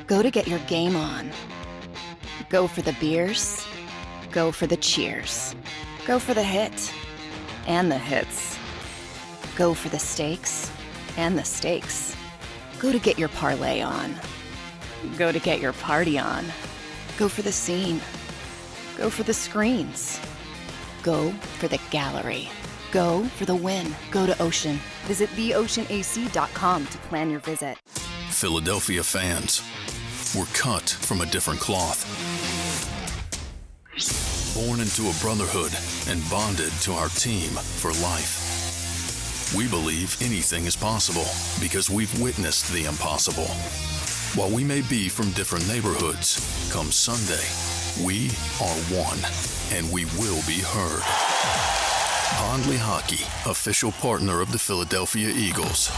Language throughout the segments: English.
Go to get your game on. Go for the beers. Go for the cheers. Go for the hit and the hits. Go for the stakes and the stakes. Go to get your parlay on. Go to get your party on. Go for the scene. Go for the screens. Go for the gallery. Go for the win. Go to Ocean. Visit theoceanac.com to plan your visit. Philadelphia fans, we're cut from a different cloth. Born into a brotherhood and bonded to our team for life. We believe anything is possible because we've witnessed the impossible. While we may be from different neighborhoods, come Sunday, we are one, and we will be heard. Pondley Hockey, official partner of the Philadelphia Eagles.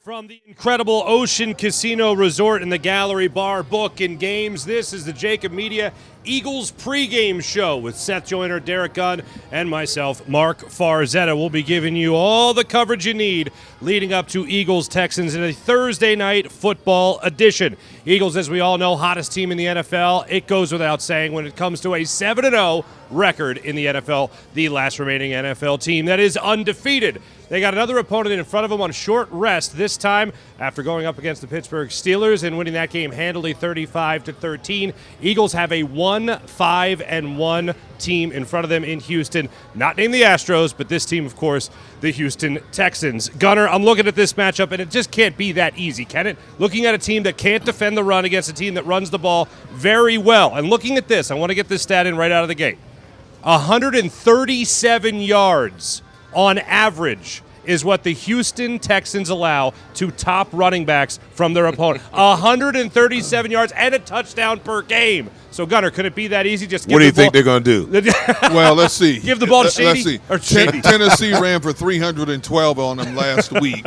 From the incredible Ocean Casino Resort and the Gallery Bar, Book, and Games, this is the JAKIB Media Eagles pregame show with Seth Joyner, Derek Gunn, and myself, Marc Farzetta. We'll be giving you all the coverage you need leading up to Eagles-Texans in a Thursday night football edition. Eagles, as we all know, hottest team in the NFL. It goes without saying when it comes to a 7-0 record in the NFL, the last remaining NFL team that is undefeated. They got another opponent in front of them on short rest this time after going up against the Pittsburgh Steelers and winning that game handily 35-13. Eagles have a 1-5-1 team in front of them in Houston, not named the Astros, but this team, of course, the Houston Texans. Gunner, I'm looking at this matchup, and it just can't be that easy, can it? Looking at a team that can't defend the run against a team that runs the ball very well. And looking at this, I want to get this stat in right out of the gate. 137 yards on average is what the Houston Texans allow to top running backs from their opponent. 137 yards and a touchdown per game. So, Gunner, could it be that easy? Just give what do you the ball. think they're going to do? Well, let's see. Give the ball to Shady. Let's see. Or Shady. Tennessee ran for 312 on them last week.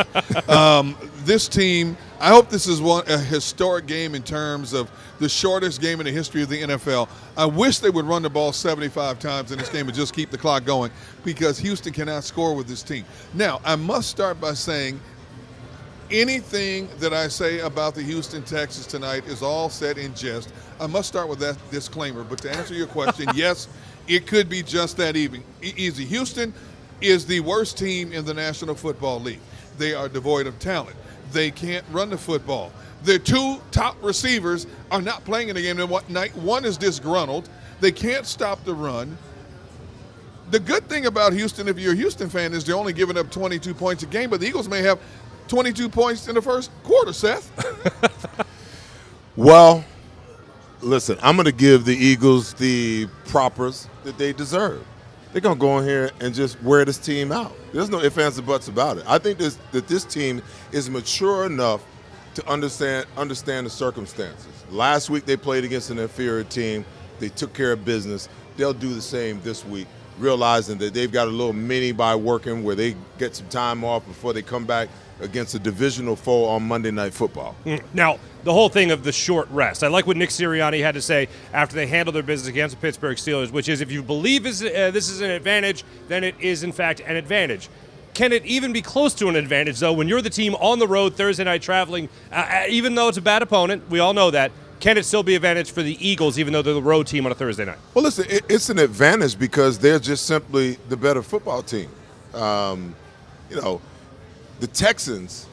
This team, I hope this is a historic game in terms of the shortest game in the history of the NFL. I wish they would run the ball 75 times in this game and just keep the clock going because Houston cannot score with this team. Now, I must start by saying anything that I say about the Houston Texans tonight is all said in jest. I must start with that disclaimer. But to answer your question, yes, it could be just that easy. Houston is the worst team in the National Football League. They are devoid of talent. They can't run the football. Their two top receivers are not playing in the game tonight. One is disgruntled. They can't stop the run. The good thing about Houston, if you're a Houston fan, is they're only giving up 22 points a game, but the Eagles may have 22 points in the first quarter, Seth. Well, listen, I'm going to give the Eagles the propers that they deserve. They're going to go in here and just wear this team out. There's no ifs, ands, or buts about it. I think that this team is mature enough to understand the circumstances. Last week they played against an inferior team. They took care of business. They'll do the same this week, realizing that they've got a little mini-bye working where they get some time off before they come back against a divisional foe on Monday Night Football. Now, the whole thing of the short rest. I like what Nick Sirianni had to say after they handled their business against the Pittsburgh Steelers, which is if you believe this is an advantage, then it is, in fact, an advantage. Can it even be close to an advantage, though, when you're the team on the road Thursday night traveling, even though it's a bad opponent, we all know that, can it still be an advantage for the Eagles, even though they're the road team on a Thursday night? Well, listen, it's an advantage because they're just simply the better football team. The Texans,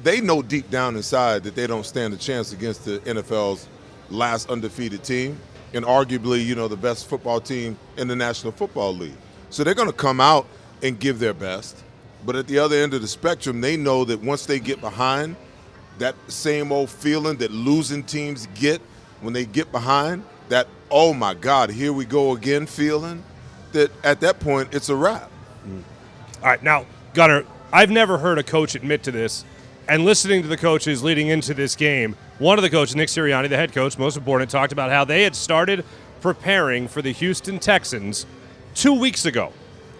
they know deep down inside that they don't stand a chance against the NFL's last undefeated team and arguably, the best football team in the National Football League. So they're going to come out and give their best. But at the other end of the spectrum, they know that once they get behind, that same old feeling that losing teams get when they get behind, that, oh, my God, here we go again feeling, that at that point it's a wrap. All right, now, Gunner, I've never heard a coach admit to this, and listening to the coaches leading into this game, one of the coaches, Nick Sirianni, the head coach, most important, talked about how they had started preparing for the Houston Texans 2 weeks ago.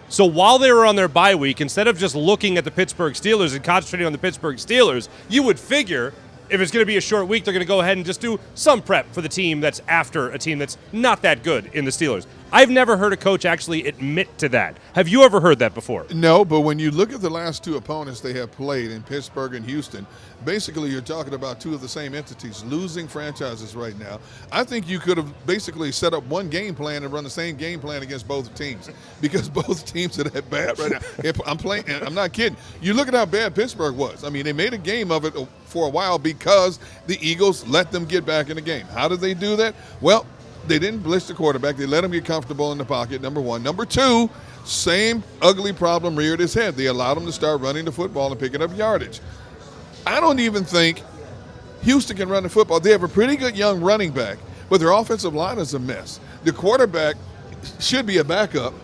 So while they were on their bye week, instead of just looking at the Pittsburgh Steelers and concentrating on the Pittsburgh Steelers, you would figure if it's going to be a short week, they're going to go ahead and just do some prep for the team that's after a team that's not that good in the Steelers. I've never heard a coach actually admit to that. Have you ever heard that before? No, but when you look at the last two opponents they have played in Pittsburgh and Houston, basically you're talking about two of the same entities, losing franchises right now. I think you could have basically set up one game plan and run the same game plan against both teams because both teams are that bad right now. I'm not kidding. You look at how bad Pittsburgh was. I mean, they made a game of it for a while because the Eagles let them get back in the game. How did they do that? Well, they didn't blitz the quarterback. They let him get comfortable in the pocket, number one. Number two, same ugly problem reared its head. They allowed him to start running the football and picking up yardage. I don't even think Houston can run the football. They have a pretty good young running back, but their offensive line is a mess. The quarterback should be a backup.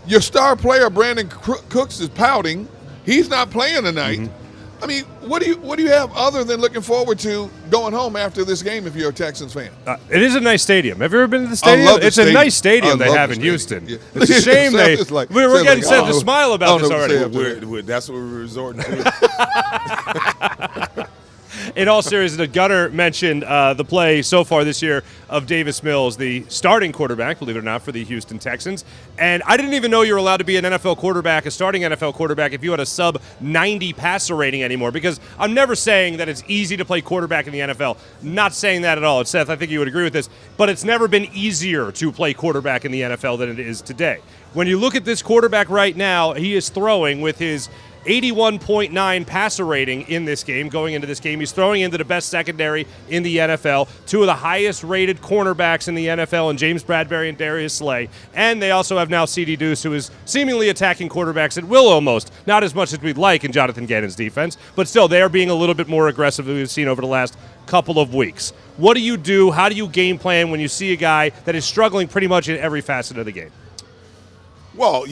Your star player, Brandon Cooks, is pouting. He's not playing tonight. Mm-hmm. I mean, what do you have other than looking forward to going home after this game if you're a Texans fan? It is a nice stadium. Have you ever been to the stadium? It's a nice stadium they have in Houston. Yeah. It's a shame we're getting Seth to smile about this already. That's what we're resorting to. In all seriousness, Gunner mentioned the play so far this year of Davis Mills, the starting quarterback, believe it or not, for the Houston Texans. And I didn't even know you were allowed to be an NFL quarterback, a starting NFL quarterback, if you had a sub-90 passer rating anymore. Because I'm never saying that it's easy to play quarterback in the NFL. Not saying that at all. And Seth, I think you would agree with this. But it's never been easier to play quarterback in the NFL than it is today. When you look at this quarterback right now, he is throwing with his 81.9 passer rating in this game, going into this game. He's throwing into the best secondary in the NFL, two of the highest-rated cornerbacks in the NFL, and James Bradbury and Darius Slay. And they also have now C.D. Deuce, who is seemingly attacking quarterbacks at will almost. Not as much as we'd like in Jonathan Gannon's defense, but still, they are being a little bit more aggressive than we've seen over the last couple of weeks. What do you do? How do you game plan when you see a guy that is struggling pretty much in every facet of the game? Well,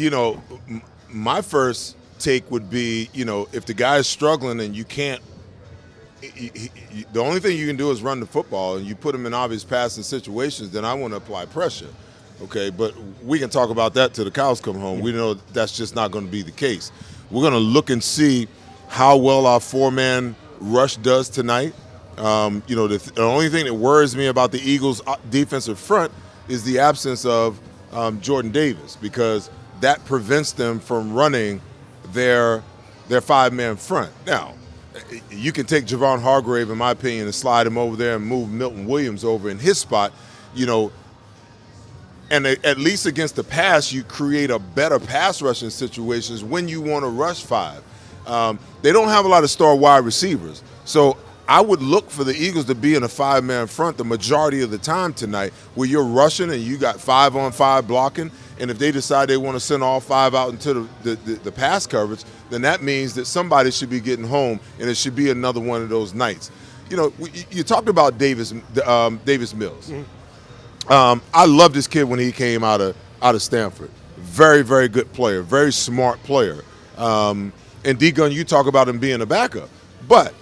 my first take would be, if the guy is struggling and you can't, the only thing you can do is run the football and you put him in obvious passing situations, then I want to apply pressure. Okay, but we can talk about that till the cows come home. We know that's just not going to be the case. We're going to look and see how well our four-man rush does tonight. The only thing that worries me about the Eagles' defensive front is the absence of Jordan Davis, because that prevents them from running their five-man front. Now, you can take Javon Hargrave, in my opinion, and slide him over there and move Milton Williams over in his spot, and at least against the pass, you create a better pass rushing situations when you want to rush five. They don't have a lot of star wide receivers, so I would look for the Eagles to be in a five-man front the majority of the time tonight, where you're rushing and you got 5-on-5 blocking. And if they decide they want to send all five out into the pass coverage, then that means that somebody should be getting home, and it should be another one of those nights. You talked about Davis Mills. Mm-hmm. I loved this kid when he came out of Stanford. Very, very good player, very smart player. And D-Gun, you talk about him being a backup. But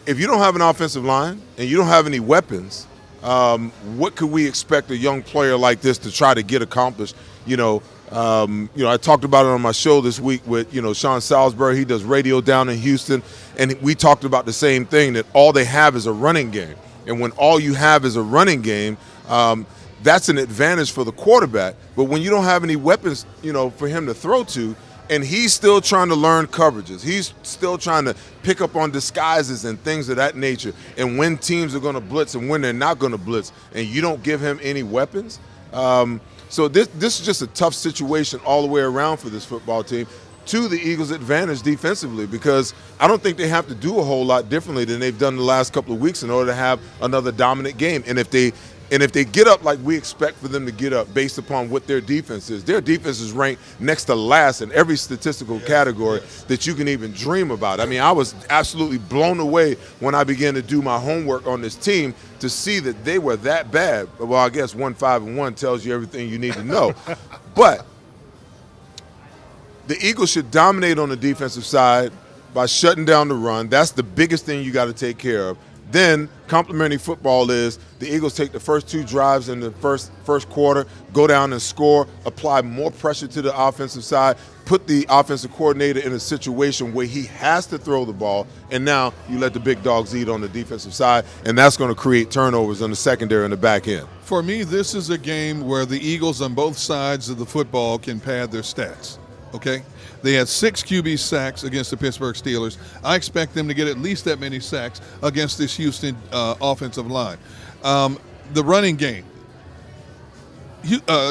if you don't have an offensive line and you don't have any weapons, what could we expect a young player like this to try to get accomplished? I talked about it on my show this week with, Sean Salisbury. He does radio down in Houston, and we talked about the same thing, that all they have is a running game. And when all you have is a running game, that's an advantage for the quarterback. But when you don't have any weapons, for him to throw to, and he's still trying to learn coverages. He's still trying to pick up on disguises and things of that nature, and when teams are going to blitz and when they're not going to blitz, and you don't give him any weapons. So this is just a tough situation all the way around for this football team, to the Eagles' advantage defensively, because I don't think they have to do a whole lot differently than they've done the last couple of weeks in order to have another dominant game. And if they get up like we expect for them to get up based upon what their defense is ranked next to last in every statistical category that you can even dream about. I mean, I was absolutely blown away when I began to do my homework on this team to see that they were that bad. Well, I guess 1-5-1 tells you everything you need to know. But the Eagles should dominate on the defensive side by shutting down the run. That's the biggest thing you got to take care of. Then complementary football is the Eagles take the first two drives in the first quarter, go down and score, apply more pressure to the offensive side, put the offensive coordinator in a situation where he has to throw the ball, and now you let the big dogs eat on the defensive side, and that's going to create turnovers on the secondary and the back end. For me, this is a game where the Eagles on both sides of the football can pad their stats, okay? They had 6 QB sacks against the Pittsburgh Steelers. I expect them to get at least that many sacks against this Houston offensive line. The running game,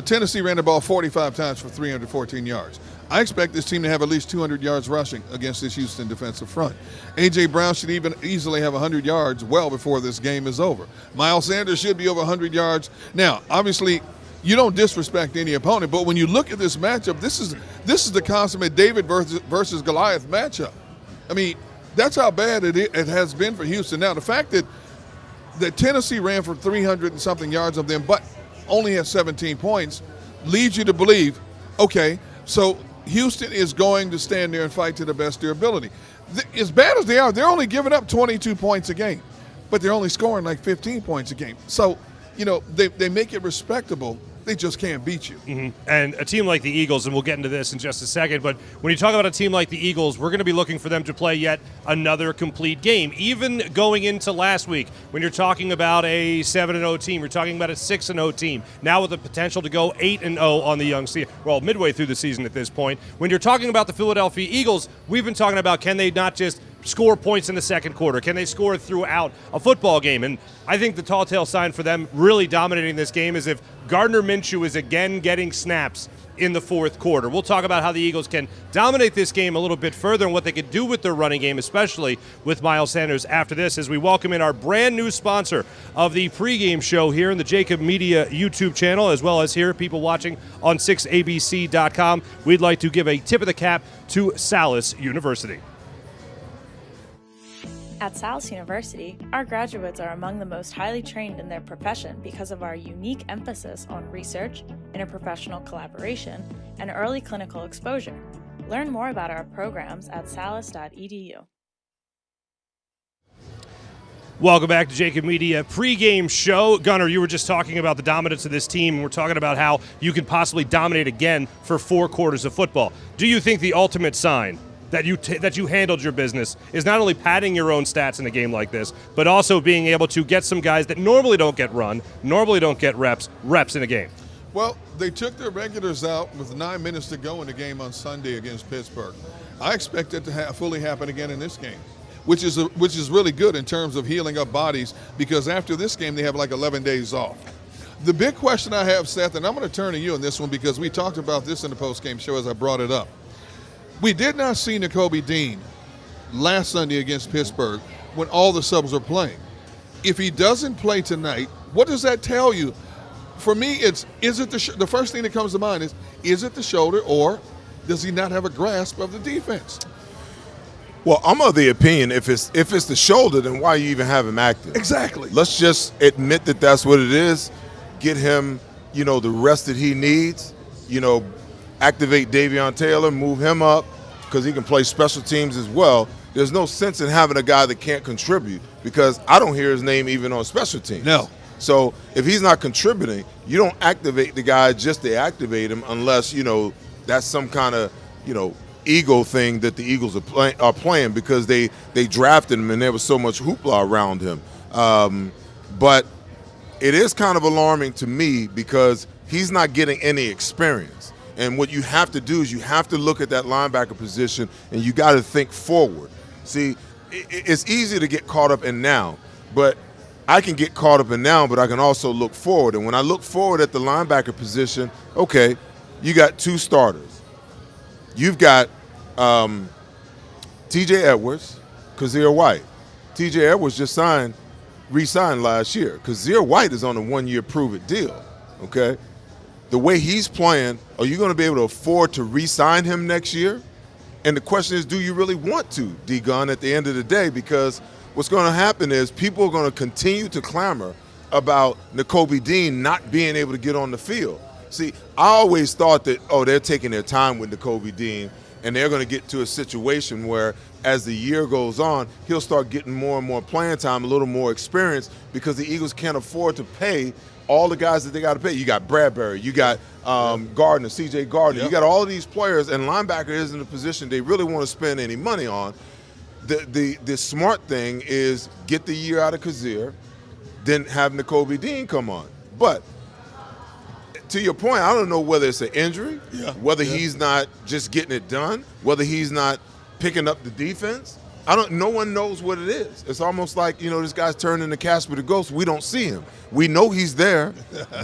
Tennessee ran the ball 45 times for 314 yards. I expect this team to have at least 200 yards rushing against this Houston defensive front. A.J. Brown should even easily have 100 yards well before this game is over. Miles Sanders should be over 100 yards. Now, obviously, you don't disrespect any opponent, but when you look at this matchup, this is the consummate David versus Goliath matchup. I mean, that's how bad it has been for Houston. Now, the fact that Tennessee ran for 300 and something yards of them, but only has 17 points, leads you to believe, okay, so Houston is going to stand there and fight to the best of their ability. As bad as they are, they're only giving up 22 points a game, but they're only scoring like 15 points a game. So, they make it respectable. They just can't beat you. Mm-hmm. And a team like the Eagles, and we'll get into this in just a second, but when you talk about a team like the Eagles, we're going to be looking for them to play yet another complete game. Even going into last week, when you're talking about a 7-0 team, you're talking about a 6-0 team, now with the potential to go 8-0 on the young season, well, midway through the season at this point. When you're talking about the Philadelphia Eagles, we've been talking about can they not just score points in the second quarter? Can they score throughout a football game? And I think the tall tale sign for them really dominating this game is if Gardner Minshew is again getting snaps in the fourth quarter. We'll talk about how the Eagles can dominate this game a little bit further and what they could do with their running game, especially with Miles Sanders after this, as we welcome in our brand new sponsor of the pregame show here in the JAKIB Media YouTube channel, as well as here, people watching on 6abc.com. We'd like to give a tip of the cap to Salus University. At Salus University, our graduates are among the most highly trained in their profession because of our unique emphasis on research, interprofessional collaboration, and early clinical exposure. Learn more about our programs at salus.edu. Welcome back to JAKIB Media pregame show. Gunnar, you were just talking about the dominance of this team, and we're talking about how you could possibly dominate again for 4 quarters of football. Do you think the ultimate sign that you handled your business is not only padding your own stats in a game like this, but also being able to get some guys that normally don't get run, normally don't get reps in a game? Well, they took their regulars out with 9 minutes to go in the game on Sunday against Pittsburgh. I expect it to fully happen again in this game, which is really good in terms of healing up bodies, because after this game they have like 11 days off. The big question I have, Seth, and I'm going to turn to you on this one because we talked about this in the post-game show as I brought it up. We did not see Nakobe Dean last Sunday against Pittsburgh when all the subs were playing. If he doesn't play tonight, what does that tell you? For me, is it the first thing that comes to mind is it the shoulder, or does he not have a grasp of the defense? Well, I'm of the opinion if it's the shoulder, then why you even have him active? Exactly. Let's just admit that that's what it is. Get him, the rest that he needs. Activate Davion Taylor, move him up because he can play special teams as well. There's no sense in having a guy that can't contribute because I don't hear his name even on special teams. No. So if he's not contributing, you don't activate the guy just to activate him unless, that's some kind of, ego thing that the Eagles are playing because they drafted him and there was so much hoopla around him. But it is kind of alarming to me because he's not getting any experience. And what you have to do is you have to look at that linebacker position and you got to think forward. See, it's easy to get caught up in now, but I can get caught up in now, but I can also look forward. And when I look forward at the linebacker position, okay, you got 2 starters. You've got T.J. Edwards, Kazir White. T.J. Edwards just re-signed last year. Kazir White is on a 1-year prove-it deal, okay? The way he's playing, are you going to be able to afford to re-sign him next year? And the question is, do you really want to, D-Gun, at the end of the day? Because what's going to happen is people are going to continue to clamor about Nakobe Dean not being able to get on the field. See, I always thought that, they're taking their time with Nakobe Dean, and they're going to get to a situation where as the year goes on, he'll start getting more and more playing time, a little more experience, because the Eagles can't afford to pay all the guys that they got to pay. You got Bradbury, you got Gardner, C.J. Gardner. Yep. You got all of these players, and linebacker isn't a position they really want to spend any money on. The smart thing is get the year out of Kazir, then have Nakobe Dean come on. But to your point, I don't know whether it's an injury, whether he's not just getting it done, whether he's not picking up the defense. No one knows what it is. It's almost like, this guy's turned into Casper the Ghost. We don't see him. We know he's there,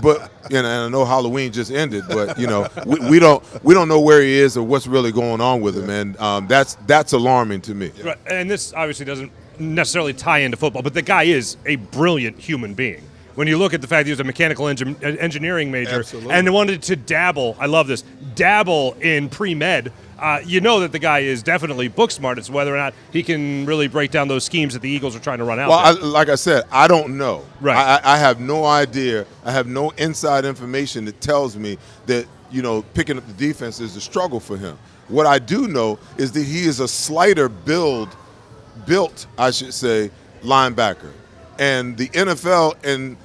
but and I know Halloween just ended, but we don't know where he is or what's really going on with him, and that's alarming to me. Right. And this obviously doesn't necessarily tie into football, but the guy is a brilliant human being. When you look at the fact that he was a mechanical engineering major and wanted to dabble in pre-med, you know that the guy is definitely book smart. It's whether or not he can really break down those schemes that the Eagles are trying to run out. Well, like I said, I don't know. Right. I have no idea. I have no inside information that tells me that, picking up the defense is a struggle for him. What I do know is that he is a slighter built, I should say, linebacker. And the NFL and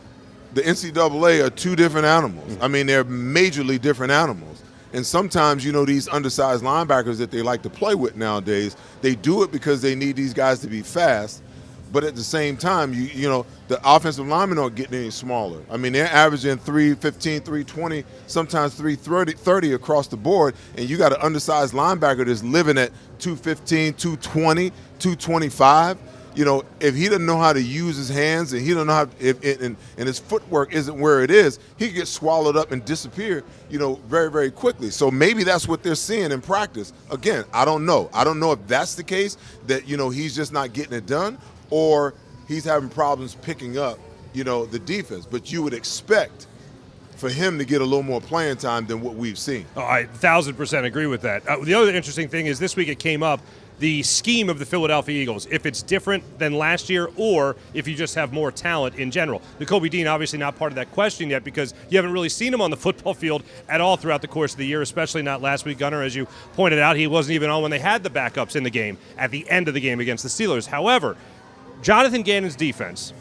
the NCAA are two different animals. I mean, they're majorly different animals. And sometimes, these undersized linebackers that they like to play with nowadays, they do it because they need these guys to be fast. But at the same time, the offensive linemen aren't getting any smaller. I mean, they're averaging 315, 320, sometimes 330 across the board. And you got an undersized linebacker that's living at 215, 220, 225. If he doesn't know how to use his hands and he don't know how, and his footwork isn't where it is, he gets swallowed up and disappear, very, very quickly. So maybe that's what they're seeing in practice. Again, I don't know. I don't know if that's the case, that, he's just not getting it done, or he's having problems picking up, the defense. But you would expect for him to get a little more playing time than what we've seen. Oh, I 1,000% agree with that. The other interesting thing is this week it came up, the scheme of the Philadelphia Eagles, if it's different than last year or if you just have more talent in general. Nakobe Dean obviously not part of that question yet because you haven't really seen him on the football field at all throughout the course of the year, especially not last week. Gunnar, as you pointed out, he wasn't even on when they had the backups in the game at the end of the game against the Steelers. However, Jonathan Gannon's defense,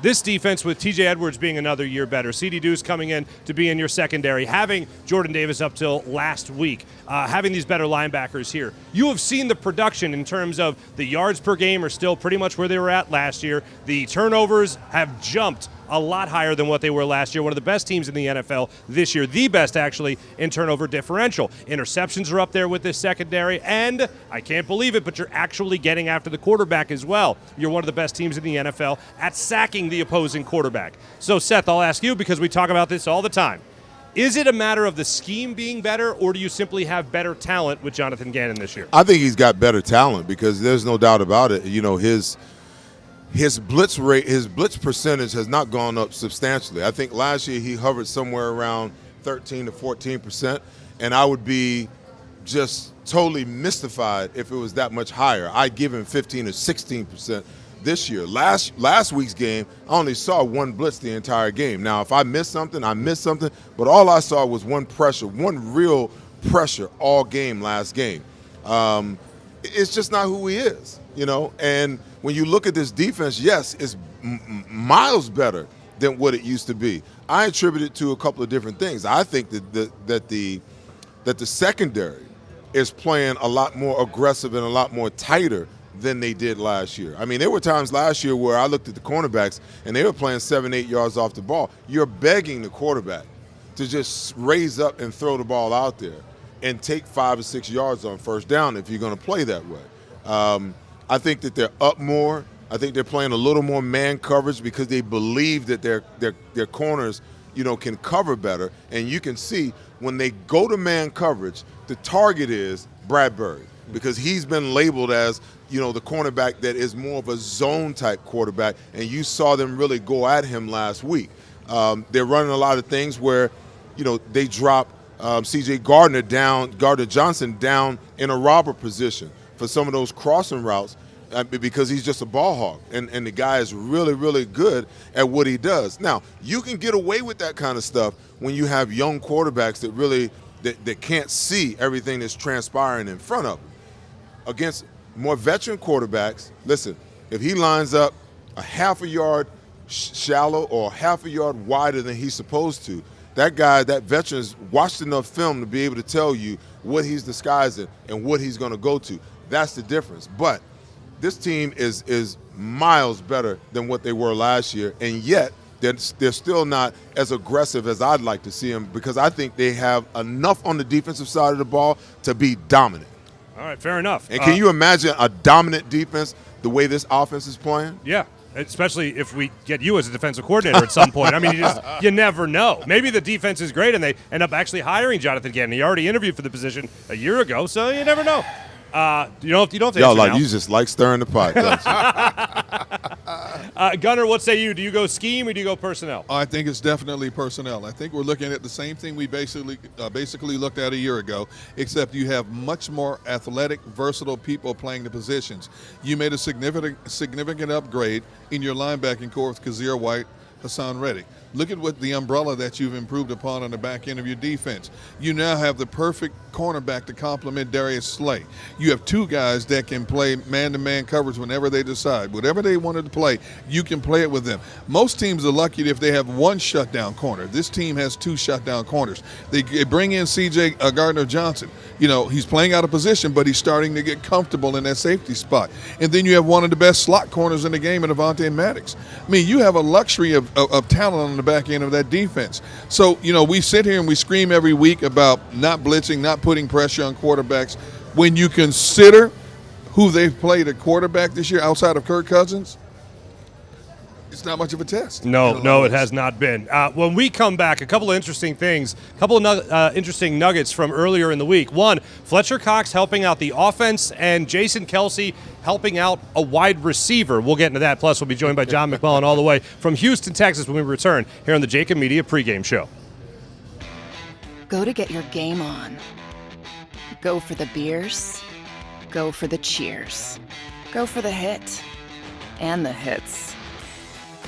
this defense with T.J. Edwards being another year better, C.D. Deuce coming in to be in your secondary, having Jordan Davis up till last week, having these better linebackers here. You have seen the production in terms of the yards per game are still pretty much where they were at last year. The turnovers have jumped a lot higher than what they were last year. One of the best teams in the NFL this year, the best actually in turnover differential. Interceptions are up there with this secondary, and I can't believe it, but you're actually getting after the quarterback as well. You're one of the best teams in the NFL at sacking the opposing quarterback. So Seth, I'll ask you, because we talk about this all the time. Is it a matter of the scheme being better, or do you simply have better talent with Jonathan Gannon this year? I think he's got better talent because there's no doubt about it. His blitz rate, his blitz percentage has not gone up substantially. I think last year he hovered somewhere around 13 to 14%, and I would be just totally mystified if it was that much higher. I'd give him 15 to 16% this year. Last week's game, I only saw one blitz the entire game. Now, if I missed something, I missed something, but all I saw was one real pressure all game last game. It's just not who he is, and when you look at this defense, yes, it's miles better than what it used to be. I attribute it to a couple of different things. I think that the secondary is playing a lot more aggressive and a lot more tighter than they did last year. I mean, there were times last year where I looked at the cornerbacks and they were playing 7-8 yards off the ball. You're begging the quarterback to just raise up and throw the ball out there and take 5 or 6 yards on first down if you're going to play that way. I think that they're up more. I think they're playing a little more man coverage because they believe that their corners, can cover better. And you can see when they go to man coverage, the target is Bradbury because he's been labeled as, the cornerback that is more of a zone-type quarterback, and you saw them really go at him last week. They're running a lot of things where, they drop C.J. Gardner Johnson down in a robber position for some of those crossing routes because he's just a ball hawk, and the guy is really, really good at what he does. Now, you can get away with that kind of stuff when you have young quarterbacks that really that can't see everything that's transpiring in front of them. Against more veteran quarterbacks, listen, if he lines up a half a yard shallow or half a yard wider than he's supposed to, that guy, that veteran's watched enough film to be able to tell you what he's disguising and what he's going to go to. That's the difference. But this team is miles better than what they were last year, and yet They're still not as aggressive as I'd like to see them because I think they have enough on the defensive side of the ball to be dominant. All right, fair enough. And can you imagine a dominant defense the way this offense is playing? Yeah, especially if we get you as a defensive coordinator at some point. I mean, you never know. Maybe the defense is great and they end up actually hiring Jonathan Gannon. He already interviewed for the position a year ago, so you never know. You don't have to Y'all answer now. you just like stirring the pot, don't you? Gunnar, what say you? Do you go scheme or do you go personnel? I think it's definitely personnel. I think we're looking at the same thing we basically looked at a year ago, except you have much more athletic, versatile people playing the positions. You made a significant upgrade in your linebacking core with Kazir White, Hassan Reddick. Look at what the umbrella that you've improved upon on the back end of your defense. You now have the perfect cornerback to complement Darius Slay. You have two guys that can play man-to-man coverage whenever they decide. Whatever they wanted to play, you can play it with them. Most teams are lucky if they have one shutdown corner. This team has two shutdown corners. They bring in C.J. Gardner-Johnson. You know, he's playing out of position, but he's starting to get comfortable in that safety spot. And then you have one of the best slot corners in the game in Avonte Maddox. I mean, you have a luxury of talent on the back end of that defense. So, you know, we sit here and we scream every week about not blitzing, not putting pressure on quarterbacks. When you consider who they've played at quarterback this year outside of Kirk Cousins, it's not much of a test. No, it has not been. When we come back, a couple of interesting things, interesting nuggets from earlier in the week. One, Fletcher Cox helping out the offense and Jason Kelsey helping out a wide receiver. We'll get into that. Plus, we'll be joined by John McMullen all the way from Houston, Texas when we return here on the JAKIB Media Pregame Show. Go to get your game on. Go for the beers. Go for the cheers. Go for the hit and the hits.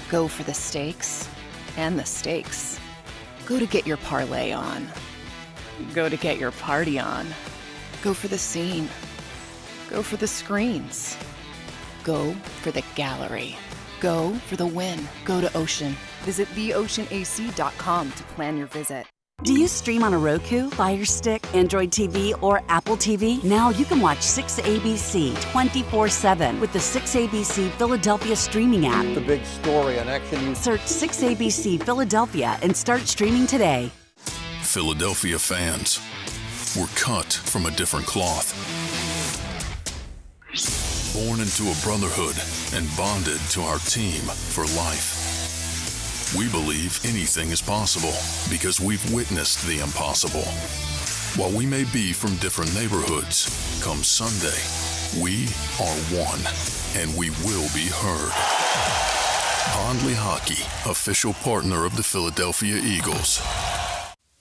Go for the stakes and the stakes. Go to get your parlay on. Go to get your party on. Go for the scene. Go for the screens. Go for the gallery. Go for the win. Go to Ocean. Visit theoceanac.com to plan your visit. Do you stream on a Roku, Fire Stick, Android TV, or Apple TV? Now you can watch 6ABC 24/7 with the 6ABC Philadelphia streaming app. The big story on Action. Search 6ABC Philadelphia and start streaming today. Philadelphia fans, we're cut from a different cloth. Born into a brotherhood and bonded to our team for life. We believe anything is possible because we've witnessed the impossible. While we may be from different neighborhoods, come Sunday, we are one, and we will be heard. Pondley Hockey, official partner of the Philadelphia Eagles.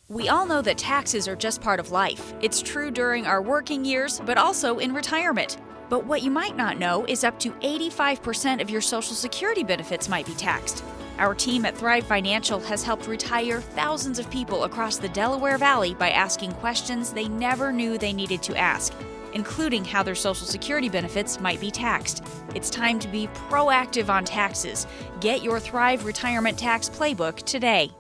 We all know that taxes are just part of life. It's true during our working years, but also in retirement. But what you might not know is up to 85% of your Social Security benefits might be taxed. Our team at Thrive Financial has helped retire thousands of people across the Delaware Valley by asking questions they never knew they needed to ask, including how their Social Security benefits might be taxed. It's time to be proactive on taxes. Get your Thrive Retirement Tax Playbook today.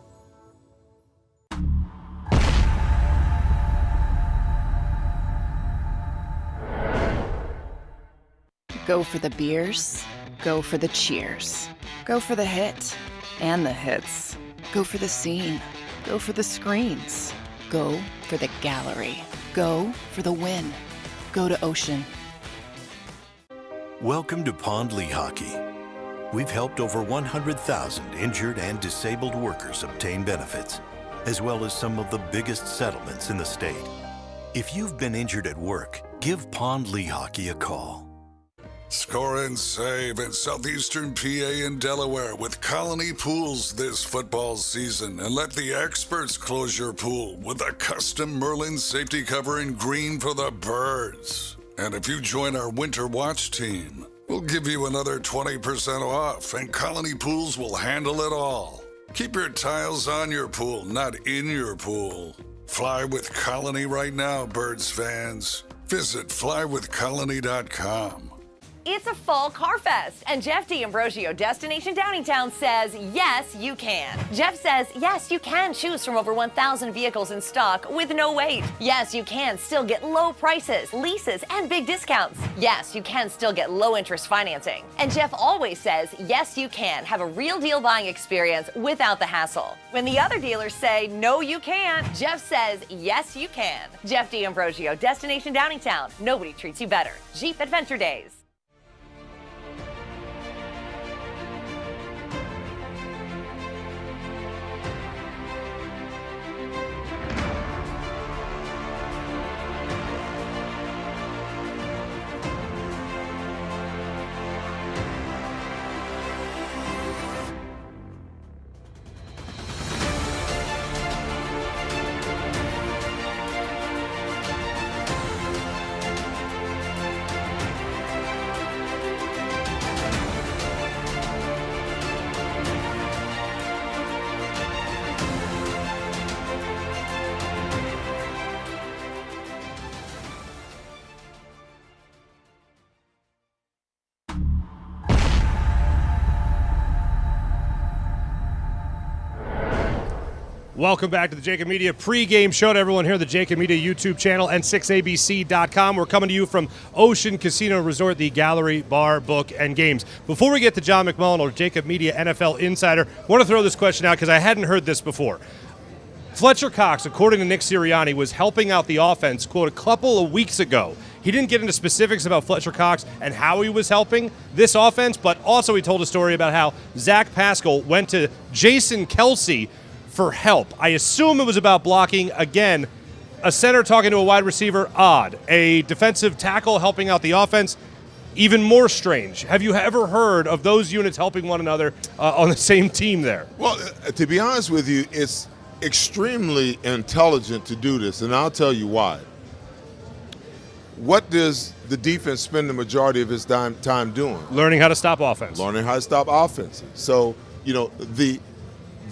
Go for the beers. Go for the cheers. Go for the hit and the hits. Go for the scene. Go for the screens. Go for the gallery. Go for the win. Go to Ocean. Welcome to Pondley Hockey. We've helped over 100,000 injured and disabled workers obtain benefits, as well as some of the biggest settlements in the state. If you've been injured at work, give Pondley Hockey a call. Score and save in southeastern PA and Delaware with Colony Pools this football season, and let the experts close your pool with a custom Merlin safety cover in green for the birds. And if you join our Winter Watch team, we'll give you another 20% off, and Colony Pools will handle it all. Keep your tiles on your pool, not in your pool. Fly with Colony right now, birds fans. Visit flywithcolony.com. It's a fall car fest, and Jeff D'Ambrosio, Destination Downingtown, says yes, you can. Jeff says yes, you can choose from over 1,000 vehicles in stock with no wait. Yes, you can still get low prices, leases, and big discounts. Yes, you can still get low interest financing. And Jeff always says yes, you can have a real deal buying experience without the hassle. When the other dealers say no, you can't, Jeff says yes, you can. Jeff D'Ambrosio, Destination Downingtown. Nobody treats you better. Jeep Adventure Days. Welcome back to the JAKIB Media pregame show to everyone here at the JAKIB Media YouTube channel and 6abc.com. We're coming to you from Ocean Casino Resort, the Gallery, Bar, Book, and Games. Before we get to John McMullen, or JAKIB Media NFL Insider, I want to throw this question out because I hadn't heard this before. Fletcher Cox, according to Nick Sirianni, was helping out the offense, quote, a couple of weeks ago. He didn't get into specifics about Fletcher Cox and how he was helping this offense, but also he told a story about how Zach Pascal went to Jason Kelce for help. I assume it was about blocking. Again, a center talking to a wide receiver, odd. A defensive tackle helping out the offense, even more strange. Have you ever heard of those units helping one another on the same team there? Well, to be honest with you, it's extremely intelligent to do this, and I'll tell you why. What does the defense spend the majority of its time doing? Learning how to stop offense. Learning how to stop offense. So,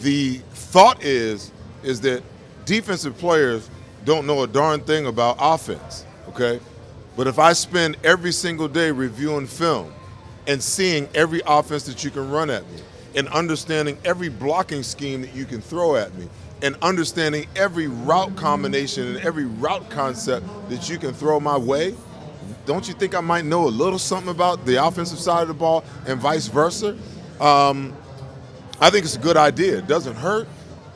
the thought is that defensive players don't know a darn thing about offense, okay? But if I spend every single day reviewing film and seeing every offense that you can run at me and understanding every blocking scheme that you can throw at me and understanding every route combination and every route concept that you can throw my way, don't you think I might know a little something about the offensive side of the ball and vice versa? I think it's a good idea. It doesn't hurt.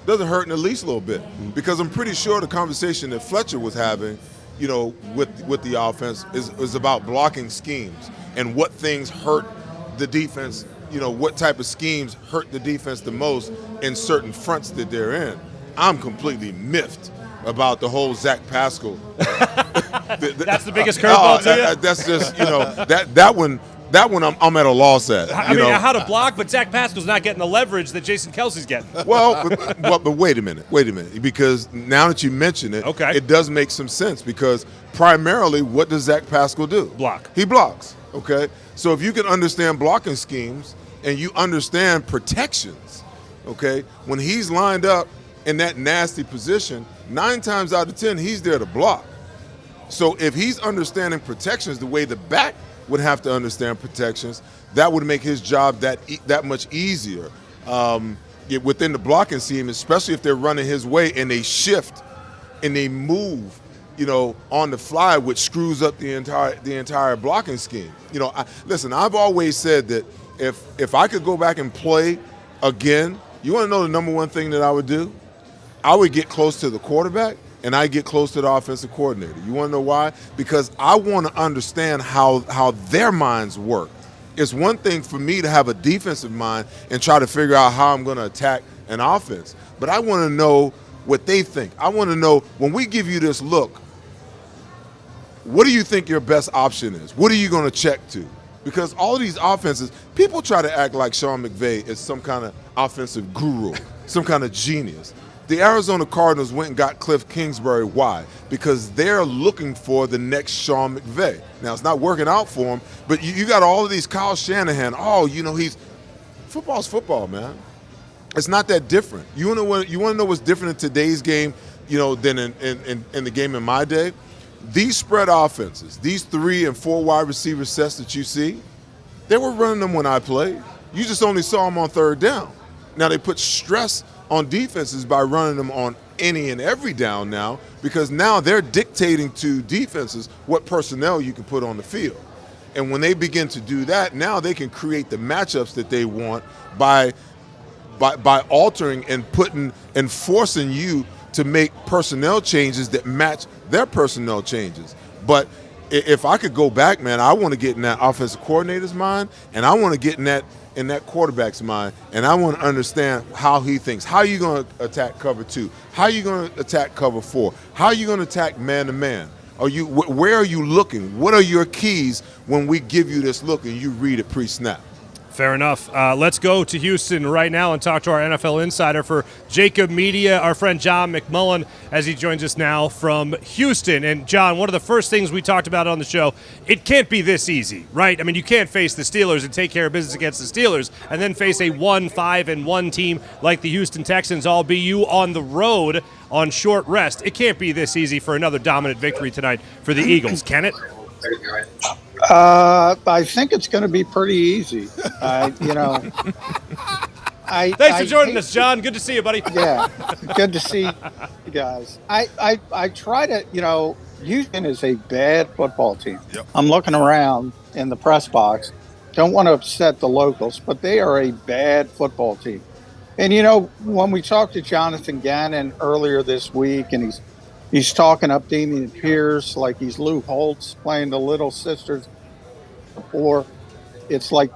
Doesn't hurt in the least a little bit, because I'm pretty sure the conversation that Fletcher was having, with the offense is about blocking schemes and what things hurt the defense. What type of schemes hurt the defense the most in certain fronts that they're in. I'm completely miffed about the whole Zach Pascal. That's the biggest curveball to you? That's just That one I'm at a loss at. I mean, how to block, but Zach Pascal's not getting the leverage that Jason Kelce's getting. Well, but wait a minute, because now that you mention it, okay, it does make some sense, because primarily what does Zach Pascal do? Block. He blocks, okay? So if you can understand blocking schemes and you understand protections, okay, when he's lined up in that nasty position, 9 times out of 10, he's there to block. So if he's understanding protections the way the back would have to understand protections, that would make his job that much easier within the blocking scheme, especially if they're running his way and they shift and they move, on the fly, which screws up the entire blocking scheme. Listen, I've always said that if I could go back and play again, you want to know the number one thing that I would do? I would get close to the quarterback, and I get close to the offensive coordinator. You want to know why? Because I want to understand how their minds work. It's one thing for me to have a defensive mind and try to figure out how I'm going to attack an offense, but I want to know what they think. I want to know, when we give you this look, what do you think your best option is? What are you going to check to? Because all of these offenses, people try to act like Sean McVay is some kind of offensive guru, some kind of genius. The Arizona Cardinals went and got Cliff Kingsbury. Why? Because they're looking for the next Sean McVay. Now, it's not working out for him, but you got all of these Kyle Shanahan. Football's football, man. It's not that different. You want to know what's different in today's game, than in the game in my day? these spread offenses, these 3 and 4 wide receiver sets that you see, they were running them when I played. You just only saw them on third down. Now they put stress on defenses by running them on any and every down now, because now they're dictating to defenses what personnel you can put on the field. And when they begin to do that, now they can create the matchups that they want by altering and putting and forcing you to make personnel changes that match their personnel changes. But if I could go back, man, I want to get in that offensive coordinator's mind, and I want to get in that quarterback's mind, and I want to understand how he thinks. How are you going to attack cover 2? How are you going to attack cover 4? How are you going to attack man-to-man? Where are you looking? What are your keys when we give you this look and you read it pre-snap? Fair enough. Let's go to Houston right now and talk to our NFL insider for JAKIB Media, our friend John McMullen, as he joins us now from Houston. And, John, one of the first things we talked about on the show, it can't be this easy, right? I mean, you can't face the Steelers and take care of business against the Steelers and then face a 1-5-1 team like the Houston Texans, all be you on the road on short rest. It can't be this easy for another dominant victory tonight for the Eagles, can it? I think it's going to be pretty easy. Thanks for joining us, John. Good to see you, buddy. Yeah, good to see you guys. I try to, Houston is a bad football team. Yep. I'm looking around in the press box. Don't want to upset the locals, but they are a bad football team. And, when we talked to Jonathan Gannon earlier this week, and he's talking up Damian Pierce like he's Lou Holtz playing the Little Sisters. Or it's like,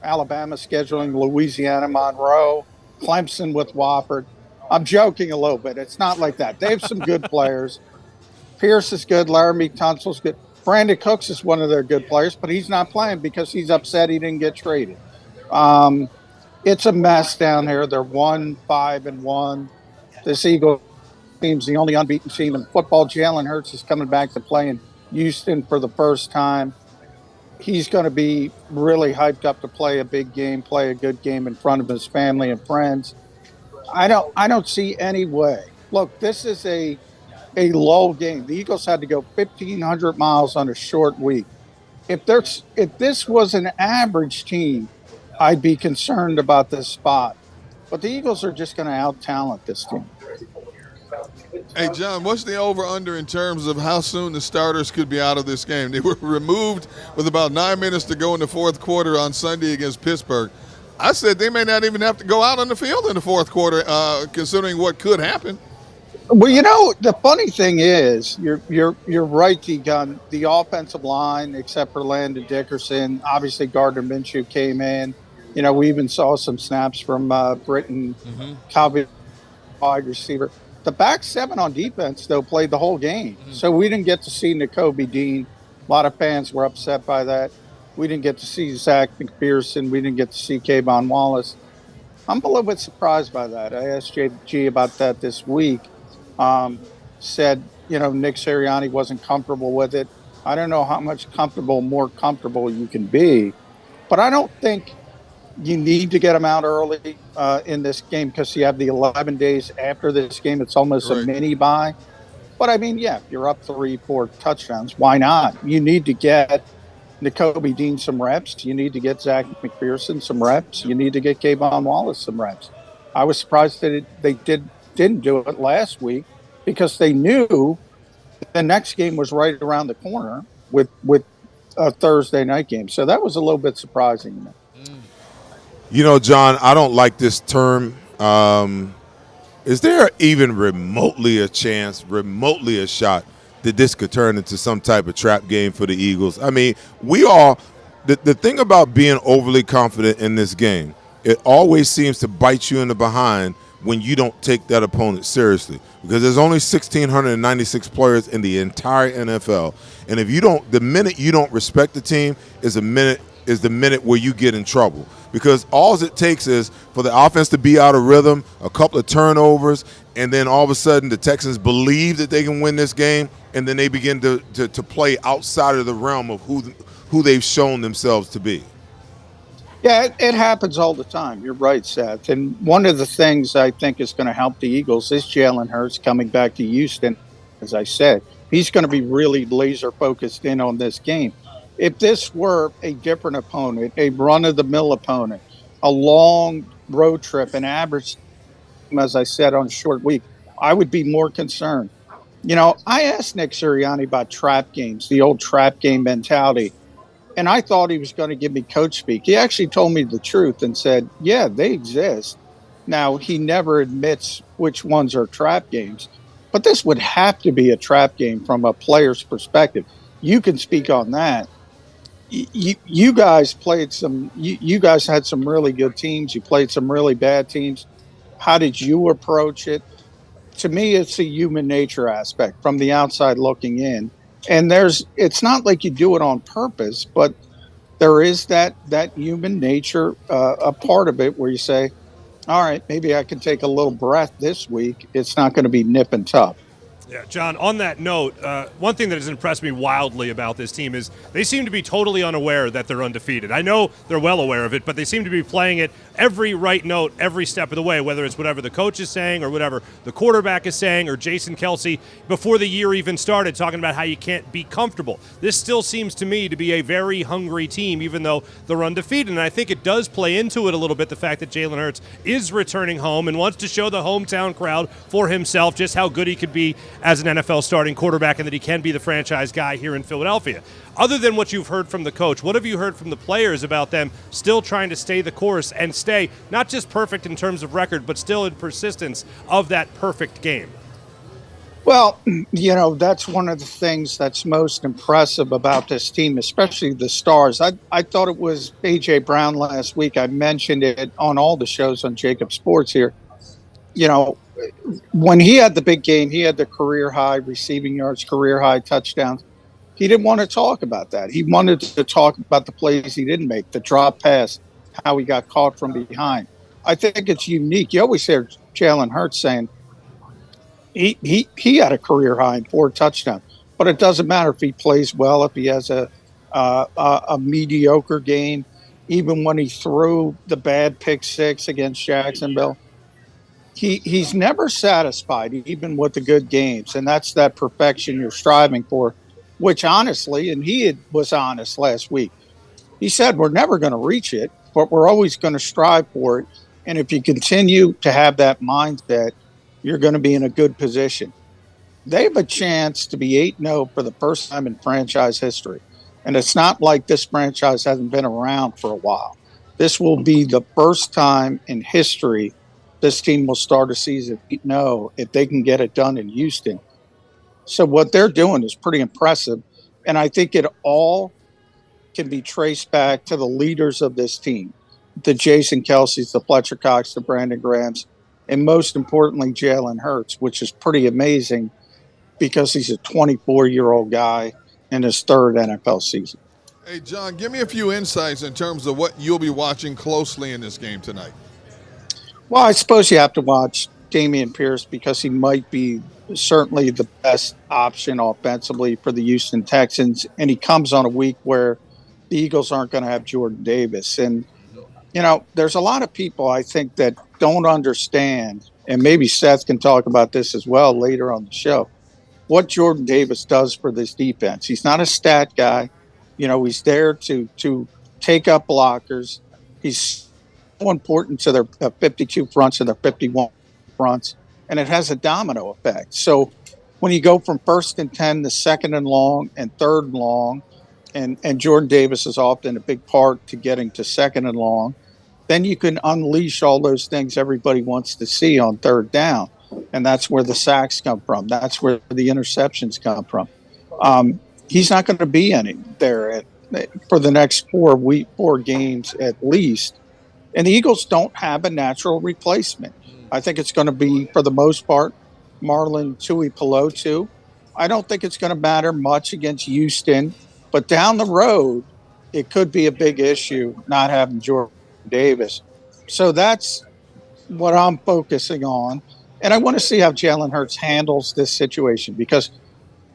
Alabama scheduling Louisiana Monroe, Clemson with Wofford. I'm joking a little bit. It's not like that. They have some good players. Pierce is good. Laramie Tunsil's good. Brandon Cooks is one of their good players, but he's not playing because he's upset he didn't get traded. It's a mess down here. They're 1-5-1. This Eagle team's the only unbeaten team in football. Jalen Hurts is coming back to play in Houston for the first time. He's going to be really hyped up to play a big game, play a good game in front of his family and friends. I don't see any way. Look, this is a low game. The Eagles had to go 1,500 miles on a short week. If this was an average team, I'd be concerned about this spot. But the Eagles are just going to out-talent this team. Hey, John, what's the over-under in terms of how soon the starters could be out of this game? They were removed with about 9 minutes to go in the fourth quarter on Sunday against Pittsburgh. I said they may not even have to go out on the field in the fourth quarter, considering what could happen. Well, the funny thing is, you're right, T-Gun. The offensive line, except for Landon Dickerson, obviously Gardner Minshew came in. We even saw some snaps from Britton, Calvin, wide receiver. The back seven on defense, though, played the whole game. So we didn't get to see Nakobe Dean. A lot of fans were upset by that. We didn't get to see Zach McPherson. We didn't get to see Kayvon Wallace. I'm a little bit surprised by that. I asked JG about that this week. Said, Nick Sirianni wasn't comfortable with it. I don't know how much more comfortable you can be. But I don't think you need to get them out early in this game because you have the 11 days after this game. It's almost a mini bye. But, if you're up 3-4 touchdowns, why not? You need to get Nakobe Dean some reps. You need to get Zach McPherson some reps. You need to get Kayvon Wallace some reps. I was surprised that they didn't do it last week because they knew the next game was right around the corner with a Thursday night game. So that was a little bit surprising to me. John, I don't like this term. Is there even remotely a shot that this could turn into some type of trap game for the Eagles? I mean, the thing about being overly confident in this game, it always seems to bite you in the behind when you don't take that opponent seriously, because there's only 1,696 players in the entire NFL. And if the minute you don't respect the team is the minute where you get in trouble. Because all it takes is for the offense to be out of rhythm, a couple of turnovers, and then all of a sudden the Texans believe that they can win this game, and then they begin to play outside of the realm of who they've shown themselves to be. Yeah, it happens all the time. You're right, Seth. And one of the things I think is going to help the Eagles is Jalen Hurts coming back to Houston. As I said, He's going to be really laser focused in on this game. If this were a different opponent, a run-of-the-mill opponent, a long road trip, an average, as I said, on a short week, I would be more concerned. You know, I asked Nick Sirianni about trap games, the old trap game mentality, and I thought he was going to give me coach speak. He actually told me the truth and said, yeah, they exist. Now, he never admits which ones are trap games, but this would have to be a trap game from a player's perspective. You can speak on that. You guys played some – you guys had some really good teams. You played some really bad teams. How did you approach it? To me, it's a human nature aspect from the outside looking in. And it's not like you do it on purpose, but there is that human nature, a part of it where you say, all right, maybe I can take a little breath this week. It's not going to be nip and tuck. Yeah, John, on that note, one thing that has impressed me wildly about this team is they seem to be totally unaware that they're undefeated. I know they're well aware of it, but they seem to be playing it every right note every step of the way, whether it's whatever the coach is saying or whatever the quarterback is saying or Jason Kelsey before the year even started talking about how you can't be comfortable. This still seems to me to be a very hungry team, even though they're undefeated. And I think it does play into it a little bit, the fact that Jalen Hurts is returning home and wants to show the hometown crowd for himself just how good he could be as an NFL starting quarterback and that he can be the franchise guy here in Philadelphia. Other than what you've heard from the coach, what have you heard from the players about them still trying to stay the course and stay not just perfect in terms of record, but still in persistence of that perfect game? Well, you know, that's one of the things that's most impressive about this team, especially the stars. I thought it was A.J. Brown last week. I mentioned it on all the shows on JAKIB Sports here. You know, when he had the big game, he had the career high receiving yards, career high touchdowns. He didn't want to talk about that. He wanted to talk about the plays he didn't make, the drop pass, how he got caught from behind. I think it's unique. You always hear Jalen Hurts saying he had a career high in 4 touchdowns, but it doesn't matter if he plays well, if he has a mediocre game, even when he threw the bad pick 6 against Jacksonville. He's never satisfied, even with the good games, and that's that perfection you're striving for, which honestly, and he was honest last week, he said we're never going to reach it, but we're always going to strive for it, and if you continue to have that mindset, you're going to be in a good position. They have a chance to be 8-0 for the first time in franchise history, and it's not like this franchise hasn't been around for a while. This will be the first time in history this team will start a season 8-0 if they can get it done in Houston. So what they're doing is pretty impressive. And I think it all can be traced back to the leaders of this team, the Jason Kelce's, the Fletcher Cox, the Brandon Grahams, and most importantly, Jalen Hurts, which is pretty amazing because he's a 24-year-old guy in his 3rd NFL season. Hey, John, give me a few insights in terms of what you'll be watching closely in this game tonight. Well, I suppose you have to watch Dameon Pierce because he might be certainly the best option offensively for the Houston Texans. And he comes on a week where the Eagles aren't going to have Jordan Davis. And, you know, there's a lot of people I think that don't understand, and maybe Seth can talk about this as well later on the show, what Jordan Davis does for this defense. He's not a stat guy. You know, he's there to take up blockers. He's so important to their 52 fronts and their 51 fronts, and it has a domino effect. So when you go from 1st and 10 to 2nd and long and 3rd and long, and Jordan Davis is often a big part to getting to 2nd and long, then you can unleash all those things everybody wants to see on 3rd down, and that's where the sacks come from. That's where the interceptions come from. He's not going to be any there for the next 4 games at least. And the Eagles don't have a natural replacement. I think it's going to be, for the most part, Marlon Tuipulotu. I don't think it's going to matter much against Houston, but down the road, it could be a big issue not having Jordan Davis. So that's what I'm focusing on. And I want to see how Jalen Hurts handles this situation because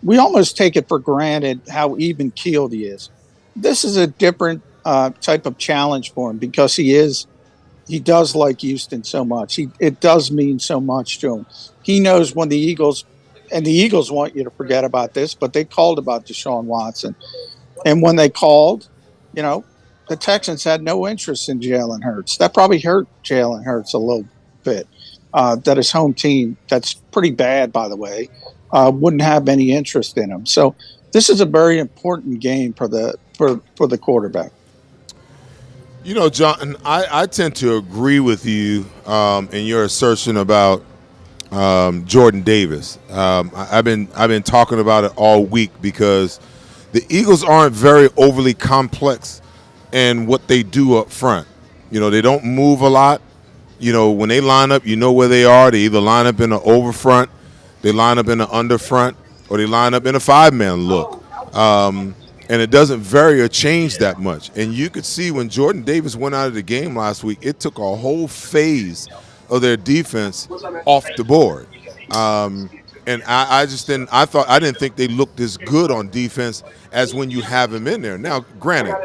we almost take it for granted how even-keeled he is. This is a different type of challenge for him because he does like Houston so much. It does mean so much to him. He knows when the Eagles and the Eagles want you to forget about this, but they called about Deshaun Watson. And when they called, the Texans had no interest in Jalen Hurts. That probably hurt Jalen Hurts a little bit. That his home team, that's pretty bad, by the way, wouldn't have any interest in him. So this is a very important game for the quarterback. John, I tend to agree with you in your assertion about Jordan Davis. I've been talking about it all week because the Eagles aren't very overly complex in what they do up front. They don't move a lot. When they line up, you know where they are. They either line up in an over front, they line up in an under front, or they line up in a five-man look. And it doesn't vary or change that much. And you could see when Jordan Davis went out of the game last week, it took a whole phase of their defense off the board. And I didn't think they looked as good on defense as when you have him in there. Now, granted,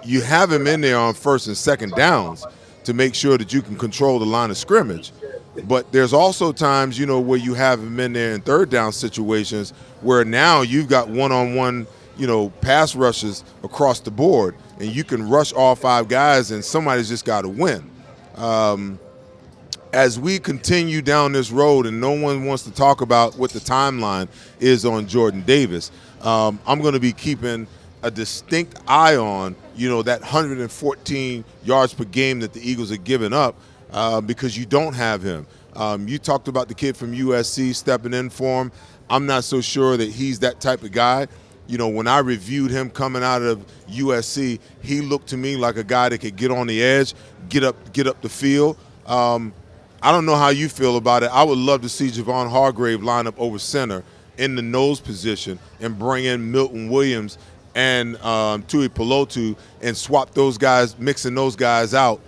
you have him in there on first and second downs to make sure that you can control the line of scrimmage. But there's also times, where you have him in there in third down situations where now you've got one-on-one pass rushes across the board, and you can rush all five guys, and somebody's just got to win. As we continue down this road, and no one wants to talk about what the timeline is on Jordan Davis, I'm going to be keeping a distinct eye on, that 114 yards per game that the Eagles are giving up because you don't have him. You talked about the kid from USC stepping in for him. I'm not so sure that he's that type of guy. When I reviewed him coming out of USC, he looked to me like a guy that could get on the edge, get up the field. I don't know how you feel about it. I would love to see Javon Hargrave line up over center in the nose position and bring in Milton Williams and Tui Pelotu and swap those guys, mixing those guys out,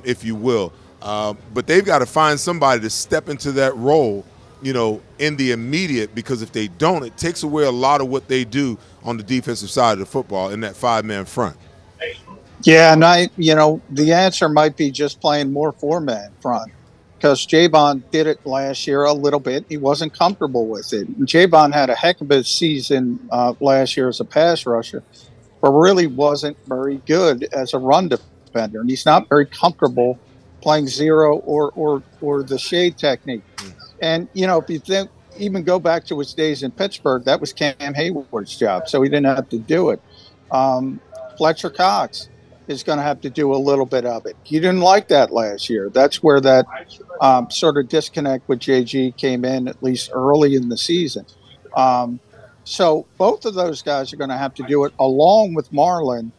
if you will. But they've got to find somebody to step into that role, in the immediate, because if they don't, it takes away a lot of what they do on the defensive side of the football in that five-man front. Yeah, and the answer might be just playing more four-man front, because Javon did it last year a little bit. He wasn't comfortable with it. And Javon had a heck of a season last year as a pass rusher, but really wasn't very good as a run defender, and he's not very comfortable playing zero or the shade technique. And, if you even go back to his days in Pittsburgh, that was Cam Hayward's job, so he didn't have to do it. Fletcher Cox is going to have to do a little bit of it. He didn't like that last year. That's where that sort of disconnect with JG came in, at least early in the season. So both of those guys are going to have to do it, along with Marvin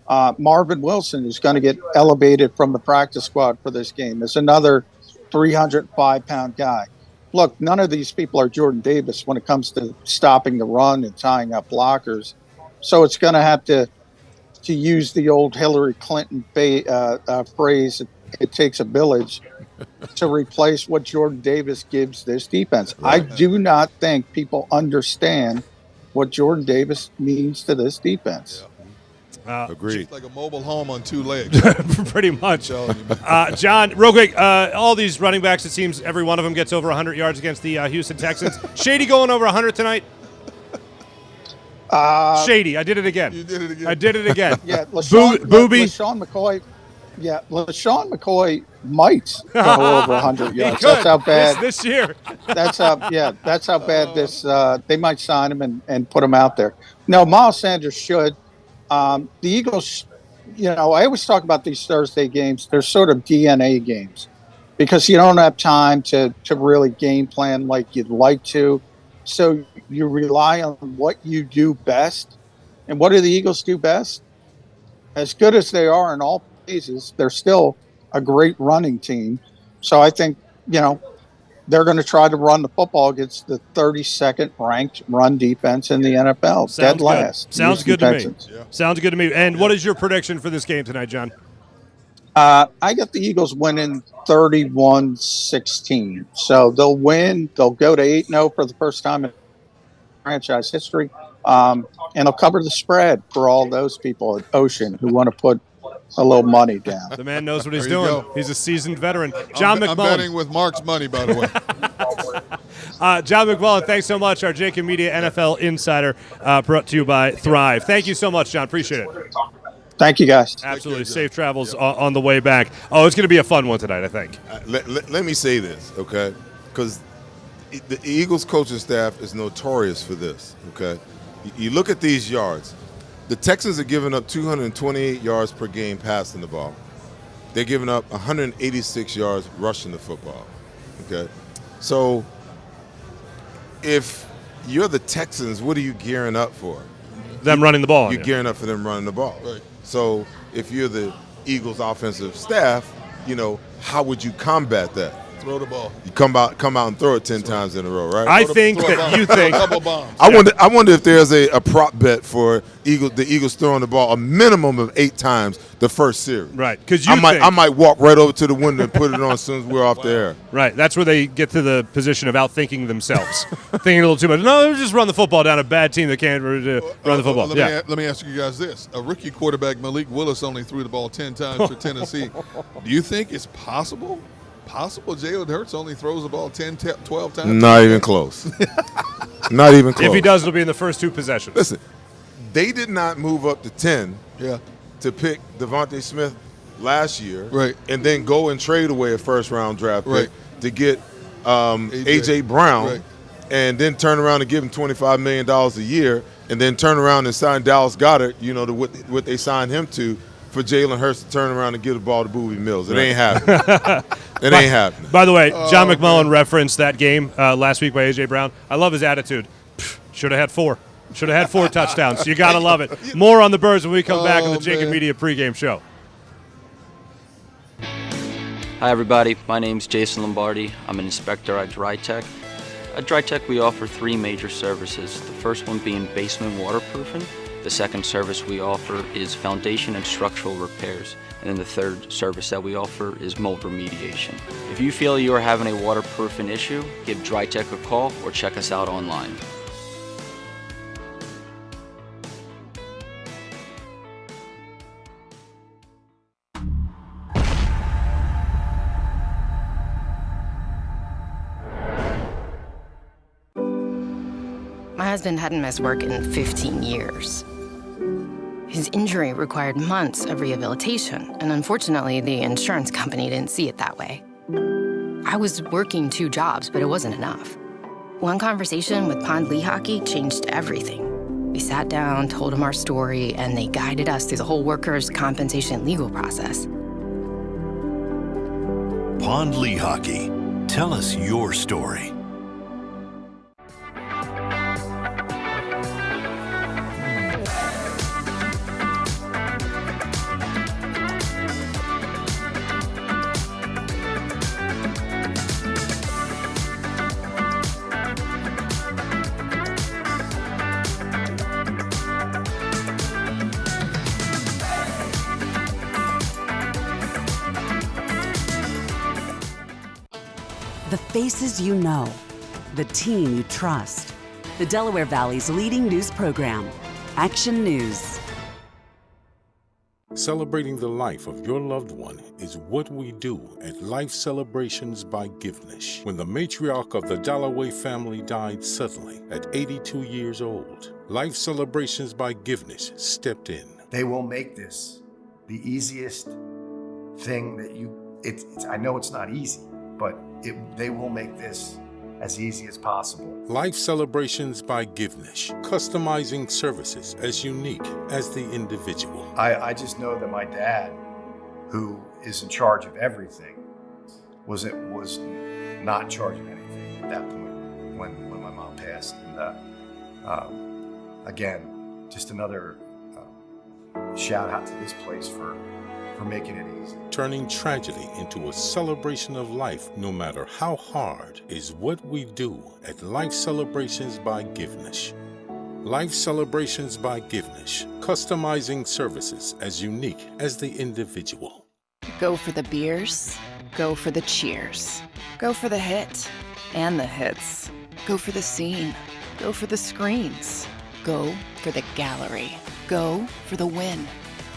Wilson, who's going to get elevated from the practice squad for this game. Is another 305-pound guy. Look, none of these people are Jordan Davis when it comes to stopping the run and tying up blockers. So it's going to have to use the old Hillary Clinton phrase, it takes a village, to replace what Jordan Davis gives this defense. Right. I do not think people understand what Jordan Davis means to this defense. Yeah. Agreed. It's like a mobile home on two legs. Pretty much. John, real quick, all these running backs, it seems every one of them gets over 100 yards against the Houston Texans. Shady going over 100 tonight? Shady, I did it again. You did it again. I did it again. Yeah, LaShawn McCoy. Yeah, LaShawn McCoy might go over 100 yards. That's how bad this year. That's how bad this. They might sign him and put him out there. No, Miles Sanders should. The Eagles, I always talk about these Thursday games. They're sort of DNA games because you don't have time to really game plan like you'd like to. So you rely on what you do best. And what do the Eagles do best? As good as they are in all phases, they're still a great running team. So I think, they're going to try to run the football against the 32nd ranked run defense in the NFL. Dead last. Sounds good to me. Yeah. Sounds good to me. And what is your prediction for this game tonight, John? I got the Eagles winning 31-16. So they'll win. They'll go to 8-0 for the first time in franchise history. And they'll cover the spread for all those people at Ocean who want to put a little money down. The man knows what he's doing. He's a seasoned veteran. John McMullen. I'm betting with Mark's money, by the way. John McMullen, thanks so much. Our JAKIB Media NFL Insider, brought to you by Thrive. Thank you so much, John. Appreciate it. Thank you, guys. Absolutely. Safe travels on the way back. Oh, it's going to be a fun one tonight, I think. Let me say this, okay? Because the Eagles coaching staff is notorious for this, okay? You look at these yards. The Texans are giving up 228 yards per game passing the ball. They're giving up 186 yards rushing the football, okay? So if you're the Texans, what are you gearing up for? Them running the ball. You're gearing up for them running the ball. Right. So if you're the Eagles offensive staff, how would you combat that? Throw the ball. You come out and throw it 10 times in a row, right? I think that you think. Double bombs. I wonder if there's a prop bet for the Eagles throwing the ball a minimum of 8 times the first series. Right, because I might walk right over to the window and put it on as soon as we're off the air. Right, that's where they get to the position of outthinking themselves, thinking a little too much. No, just run the football down. A bad team that can't run the football. Let me ask you guys this: a rookie quarterback, Malik Willis, only threw the ball 10 times for Tennessee. Do you think it's possible Jalen Hurts only throws the ball 10, 12 times? Not even close. Not even close. If he does, it'll be in the first 2 possessions. Listen, they did not move up to 10 to pick Devontae Smith last year, right, and then go and trade away a first-round draft pick to get A.J. Brown, right, and then turn around and give him $25 million a year, and then turn around and sign Dallas Goedert, to what they signed him to, for Jalen Hurts to turn around and give the ball to Boobie Mills. It ain't happening. It ain't happening. By the way, John McMullen referenced that game last week by A.J. Brown. I love his attitude. Should have had 4. Should have had 4 touchdowns. You got to love it. More on the Birds when we come back on the JAKIB Media pregame show. Hi, everybody. My name's Jason Lombardi. I'm an inspector at DryTech. At DryTech, we offer 3 major services. The first one being basement waterproofing. The second service we offer is foundation and structural repairs. And then the third service that we offer is mold remediation. If you feel you are having a waterproofing issue, give DryTech a call or check us out online. My husband hadn't missed work in 15 years. His injury required months of rehabilitation, and unfortunately, the insurance company didn't see it that way. I was working 2 jobs, but it wasn't enough. One conversation with Pond Lehocky changed everything. We sat down, told him our story, and they guided us through the whole workers' compensation legal process. Pond Lehocky. Tell us your story. The faces you know, the team you trust. The Delaware Valley's leading news program, Action News. Celebrating the life of your loved one is what we do at Life Celebrations by Givenish. When the matriarch of the Dalloway family died suddenly at 82 years old, Life Celebrations by Givenish stepped in. They will make this the easiest thing that I know it's not easy, but they will make this as easy as possible. Life Celebrations by Givenish, customizing services as unique as the individual. I just know that my dad, who is in charge of everything, was not in charge of anything at that point when my mom passed. And again, just another shout out to this place for making it easy. Turning tragedy into a celebration of life, no matter how hard, is what we do at Life Celebrations by Givenish. Life Celebrations by Givenish, customizing services as unique as the individual. Go for the beers, go for the cheers, go for the hit and the hits, go for the scene, go for the screens, go for the gallery, go for the win,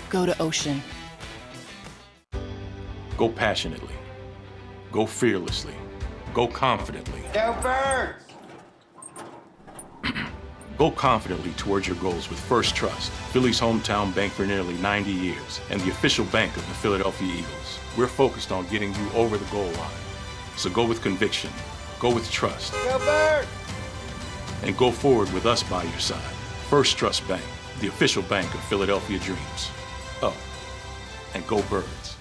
go to Ocean. Go passionately. Go fearlessly. Go confidently. Go Birds! Go confidently towards your goals with First Trust, Philly's hometown bank for nearly 90 years, and the official bank of the Philadelphia Eagles. We're focused on getting you over the goal line. So go with conviction, go with trust, and go forward with us by your side. First Trust Bank, the official bank of Philadelphia Dreams. Oh, and go Birds.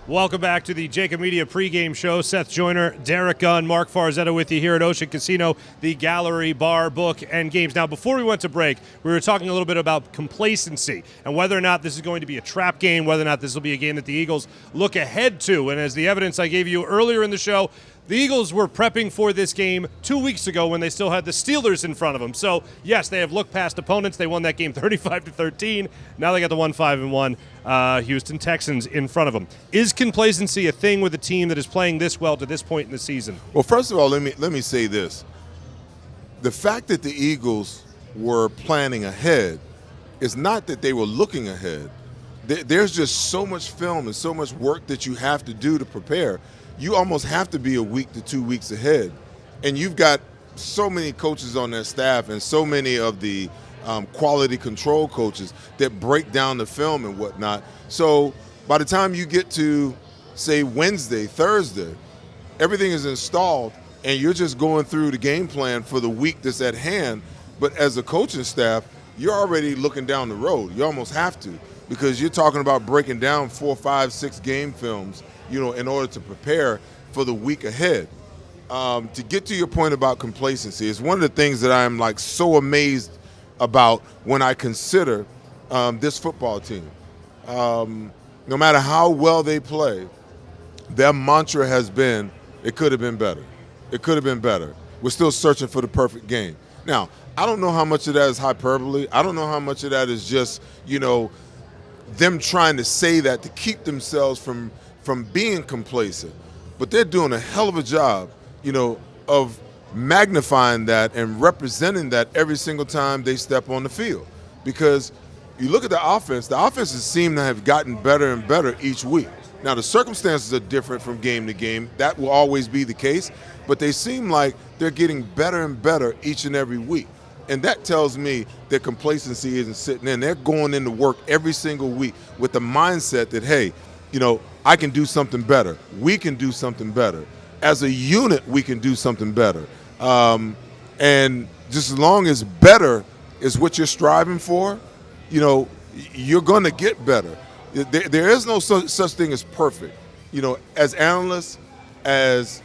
Welcome back to the JAKIB Media pregame show. Seth Joyner, Derek Gunn, Marc Farzetta with you here at Ocean Casino, the Gallery, Bar, Book, and Games. Now, before we went to break, we were talking a little bit about complacency and whether or not this is going to be a trap game, whether or not this will be a game that the Eagles look ahead to. And as the evidence I gave you earlier in the show, the Eagles were prepping for this game 2 weeks ago when they still had the Steelers in front of them. So, yes, they have looked past opponents. They won that game 35-13. Now they got the 1-5-1 Houston Texans in front of them. Is complacency a thing with a team that is playing this well to this point in the season? Well, first of all, let me say this. The fact that the Eagles were planning ahead is not that they were looking ahead. There's just so much film and so much work that you have to do to prepare. You almost have to be a week to 2 weeks ahead. And you've got so many coaches on their staff and so many of the quality control coaches that break down the film and whatnot. So by the time you get to, say, Wednesday, Thursday, everything is installed and you're just going through the game plan for the week that's at hand. But as a coaching staff, you're already looking down the road. You almost have to, because you're talking about breaking down 4, 5, 6 game films, in order to prepare for the week ahead. To get to your point about complacency, it's one of the things that I'm so amazed about when I consider this football team. No matter how well they play, their mantra has been, it could have been better. It could have been better. We're still searching for the perfect game. Now, I don't know how much of that is hyperbole. I don't know how much of that is just, them trying to say that to keep themselves from being complacent. But they're doing a hell of a job, of magnifying that and representing that every single time they step on the field. Because you look at the offenses seem to have gotten better and better each week. Now, the circumstances are different from game to game. That will always be the case. But they seem like they're getting better and better each and every week. And that tells me that complacency isn't sitting in. They're going into work every single week with the mindset that, hey, I can do something better. We can do something better. As a unit, we can do something better. And just as long as better is what you're striving for, you're going to get better. There is no such thing as perfect. As analysts, as,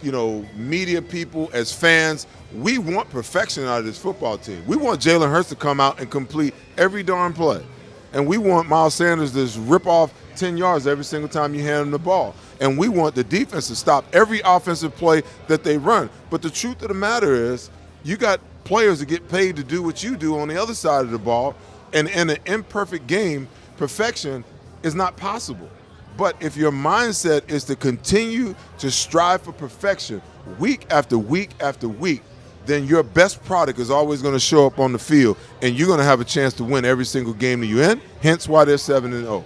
media people, as fans, we want perfection out of this football team. We want Jalen Hurts to come out and complete every darn play. And we want Miles Sanders to just rip off 10 yards every single time you hand him the ball. And we want the defense to stop every offensive play that they run. But the truth of the matter is, you got players that get paid to do what you do on the other side of the ball. And in an imperfect game, perfection is not possible. But if your mindset is to continue to strive for perfection week after week after week, then your best product is always going to show up on the field, and you're going to have a chance to win every single game that you're in, hence why they're 7-0.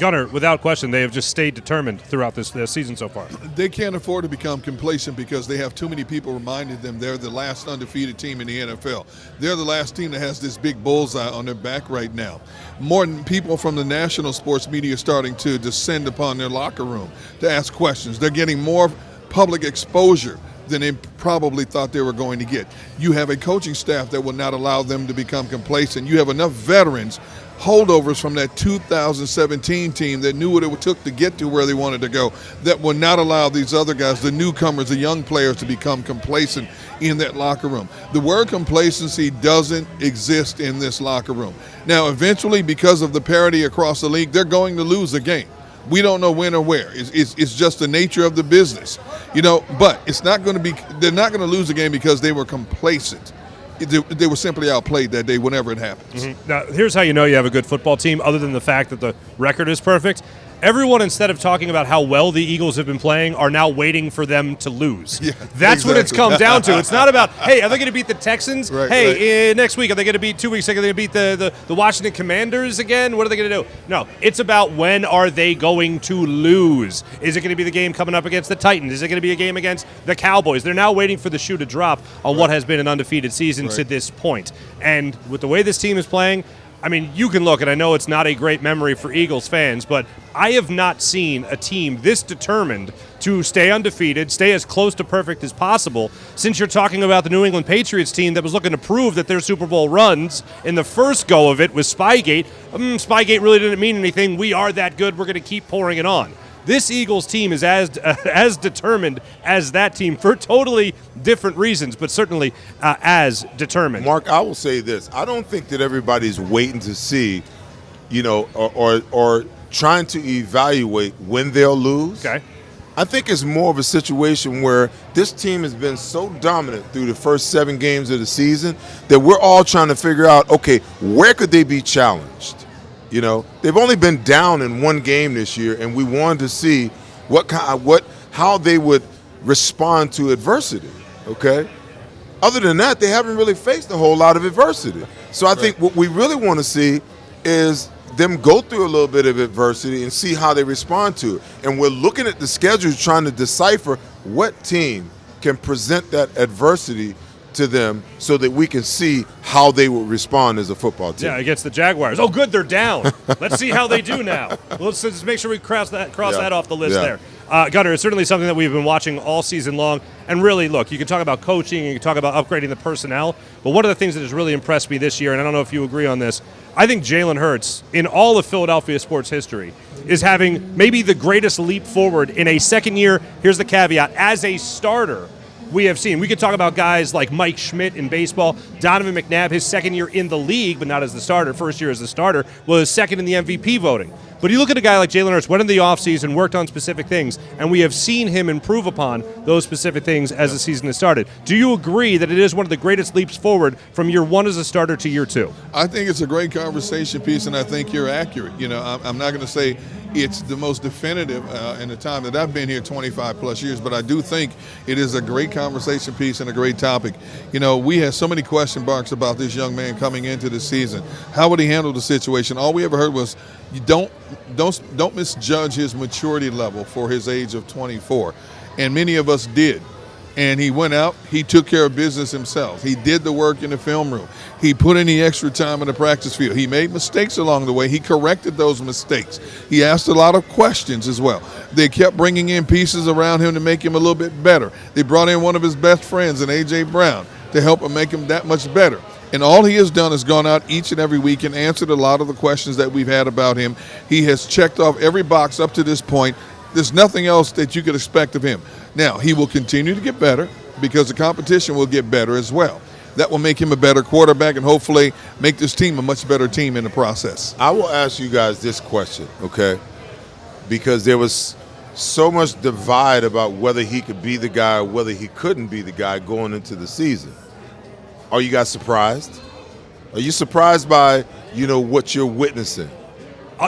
Gunner, without question, they have just stayed determined throughout this season so far. They can't afford to become complacent because they have too many people reminding them they're the last undefeated team in the NFL. They're the last team that has this big bullseye on their back right now. More people from the national sports media are starting to descend upon their locker room to ask questions. They're getting more public exposure than they probably thought they were going to get. You have a coaching staff that will not allow them to become complacent. You have enough veterans holdovers from that 2017 team that knew what it took to get to where they wanted to go, that would not allow these other guys, the newcomers, the young players, to become complacent in that locker room. The word complacency doesn't exist in this locker room. Now, eventually, because of the parity across the league, they're going to lose a game. We don't know when or where. It's just the nature of the business, but it's not going to be, they're not going to lose a game because they were complacent. They were simply outplayed that day whenever it happens. Mm-hmm. Now, here's how you know you have a good football team, other than the fact that the record is perfect. Everyone, instead of talking about how well the Eagles have been playing, are now waiting for them to lose. Yeah, that's what it's come down to. It's not about, hey, are they going to beat the Texans? Right. Next week, are they going to beat 2 weeks? Are they going to beat the Washington Commanders again? What are they going to do? No, it's about when are they going to lose? Is it going to be the game coming up against the Titans? Is it going to be a game against the Cowboys? They're now waiting for the shoe to drop on what has been an undefeated season to this point. And with the way this team is playing, I mean, you can look, and I know it's not a great memory for Eagles fans, but I have not seen a team this determined to stay undefeated, stay as close to perfect as possible, since you're talking about the New England Patriots team that was looking to prove that their Super Bowl runs in the first go of it was Spygate. Spygate really didn't mean anything. We are that good. We're going to keep pouring it on. This Eagles team is as determined as that team for totally different reasons, but certainly as determined. Mark, I will say this. I don't think that everybody's waiting to see, or trying to evaluate when they'll lose. Okay. I think it's more of a situation where this team has been so dominant through the first 7 games of the season that we're all trying to figure out, okay, where could they be challenged? They've only been down in 1 game this year, and we wanted to see how they would respond to adversity. Okay. Other than that, they haven't really faced a whole lot of adversity. So I think what we really want to see is them go through a little bit of adversity and see how they respond to it. And we're looking at the schedule, trying to decipher what team can present that adversity to them so that we can see how they will respond as a football team. Yeah, against the Jaguars. Oh, good, they're down. Let's see how they do now. Let's just make sure we cross that off the list there. Gunnar, it's certainly something that we've been watching all season long. And really, look, you can talk about coaching, you can talk about upgrading the personnel, but one of the things that has really impressed me this year, and I don't know if you agree on this, I think Jalen Hurts, in all of Philadelphia sports history, is having maybe the greatest leap forward in a second year, here's the caveat, as a starter we have seen. We could talk about guys like Mike Schmidt in baseball, Donovan McNabb, his second year in the league, but not as the starter. First year as the starter, was second in the MVP voting. But you look at a guy like Jalen Hurts, went in the offseason, worked on specific things, and we have seen him improve upon those specific things as the season has started. Do you agree that it is one of the greatest leaps forward from year 1 as a starter to year 2? I think it's a great conversation piece, and I think you're accurate. I'm not going to say it's the most definitive in the time that I've been here 25 plus years, but I do think it is a great conversation piece and a great topic. We had so many question marks about this young man coming into the season. How would he handle the situation? All we ever heard was, you don't misjudge his maturity level for his age of 24. And many of us did. And he went out, he took care of business himself. He did the work in the film room. He put in the extra time in the practice field. He made mistakes along the way. He corrected those mistakes. He asked a lot of questions as well. They kept bringing in pieces around him to make him a little bit better. They brought in one of his best friends, an A.J. Brown, to help him make him that much better. And all he has done is gone out each and every week and answered a lot of the questions that we've had about him. He has checked off every box up to this point. There's nothing else that you could expect of him. Now, he will continue to get better because the competition will get better as well. That will make him a better quarterback and hopefully make this team a much better team in the process. I will ask you guys this question, okay? Because there was so much divide about whether he could be the guy or whether he couldn't be the guy going into the season. Are you guys surprised? Are you surprised by, what you're witnessing?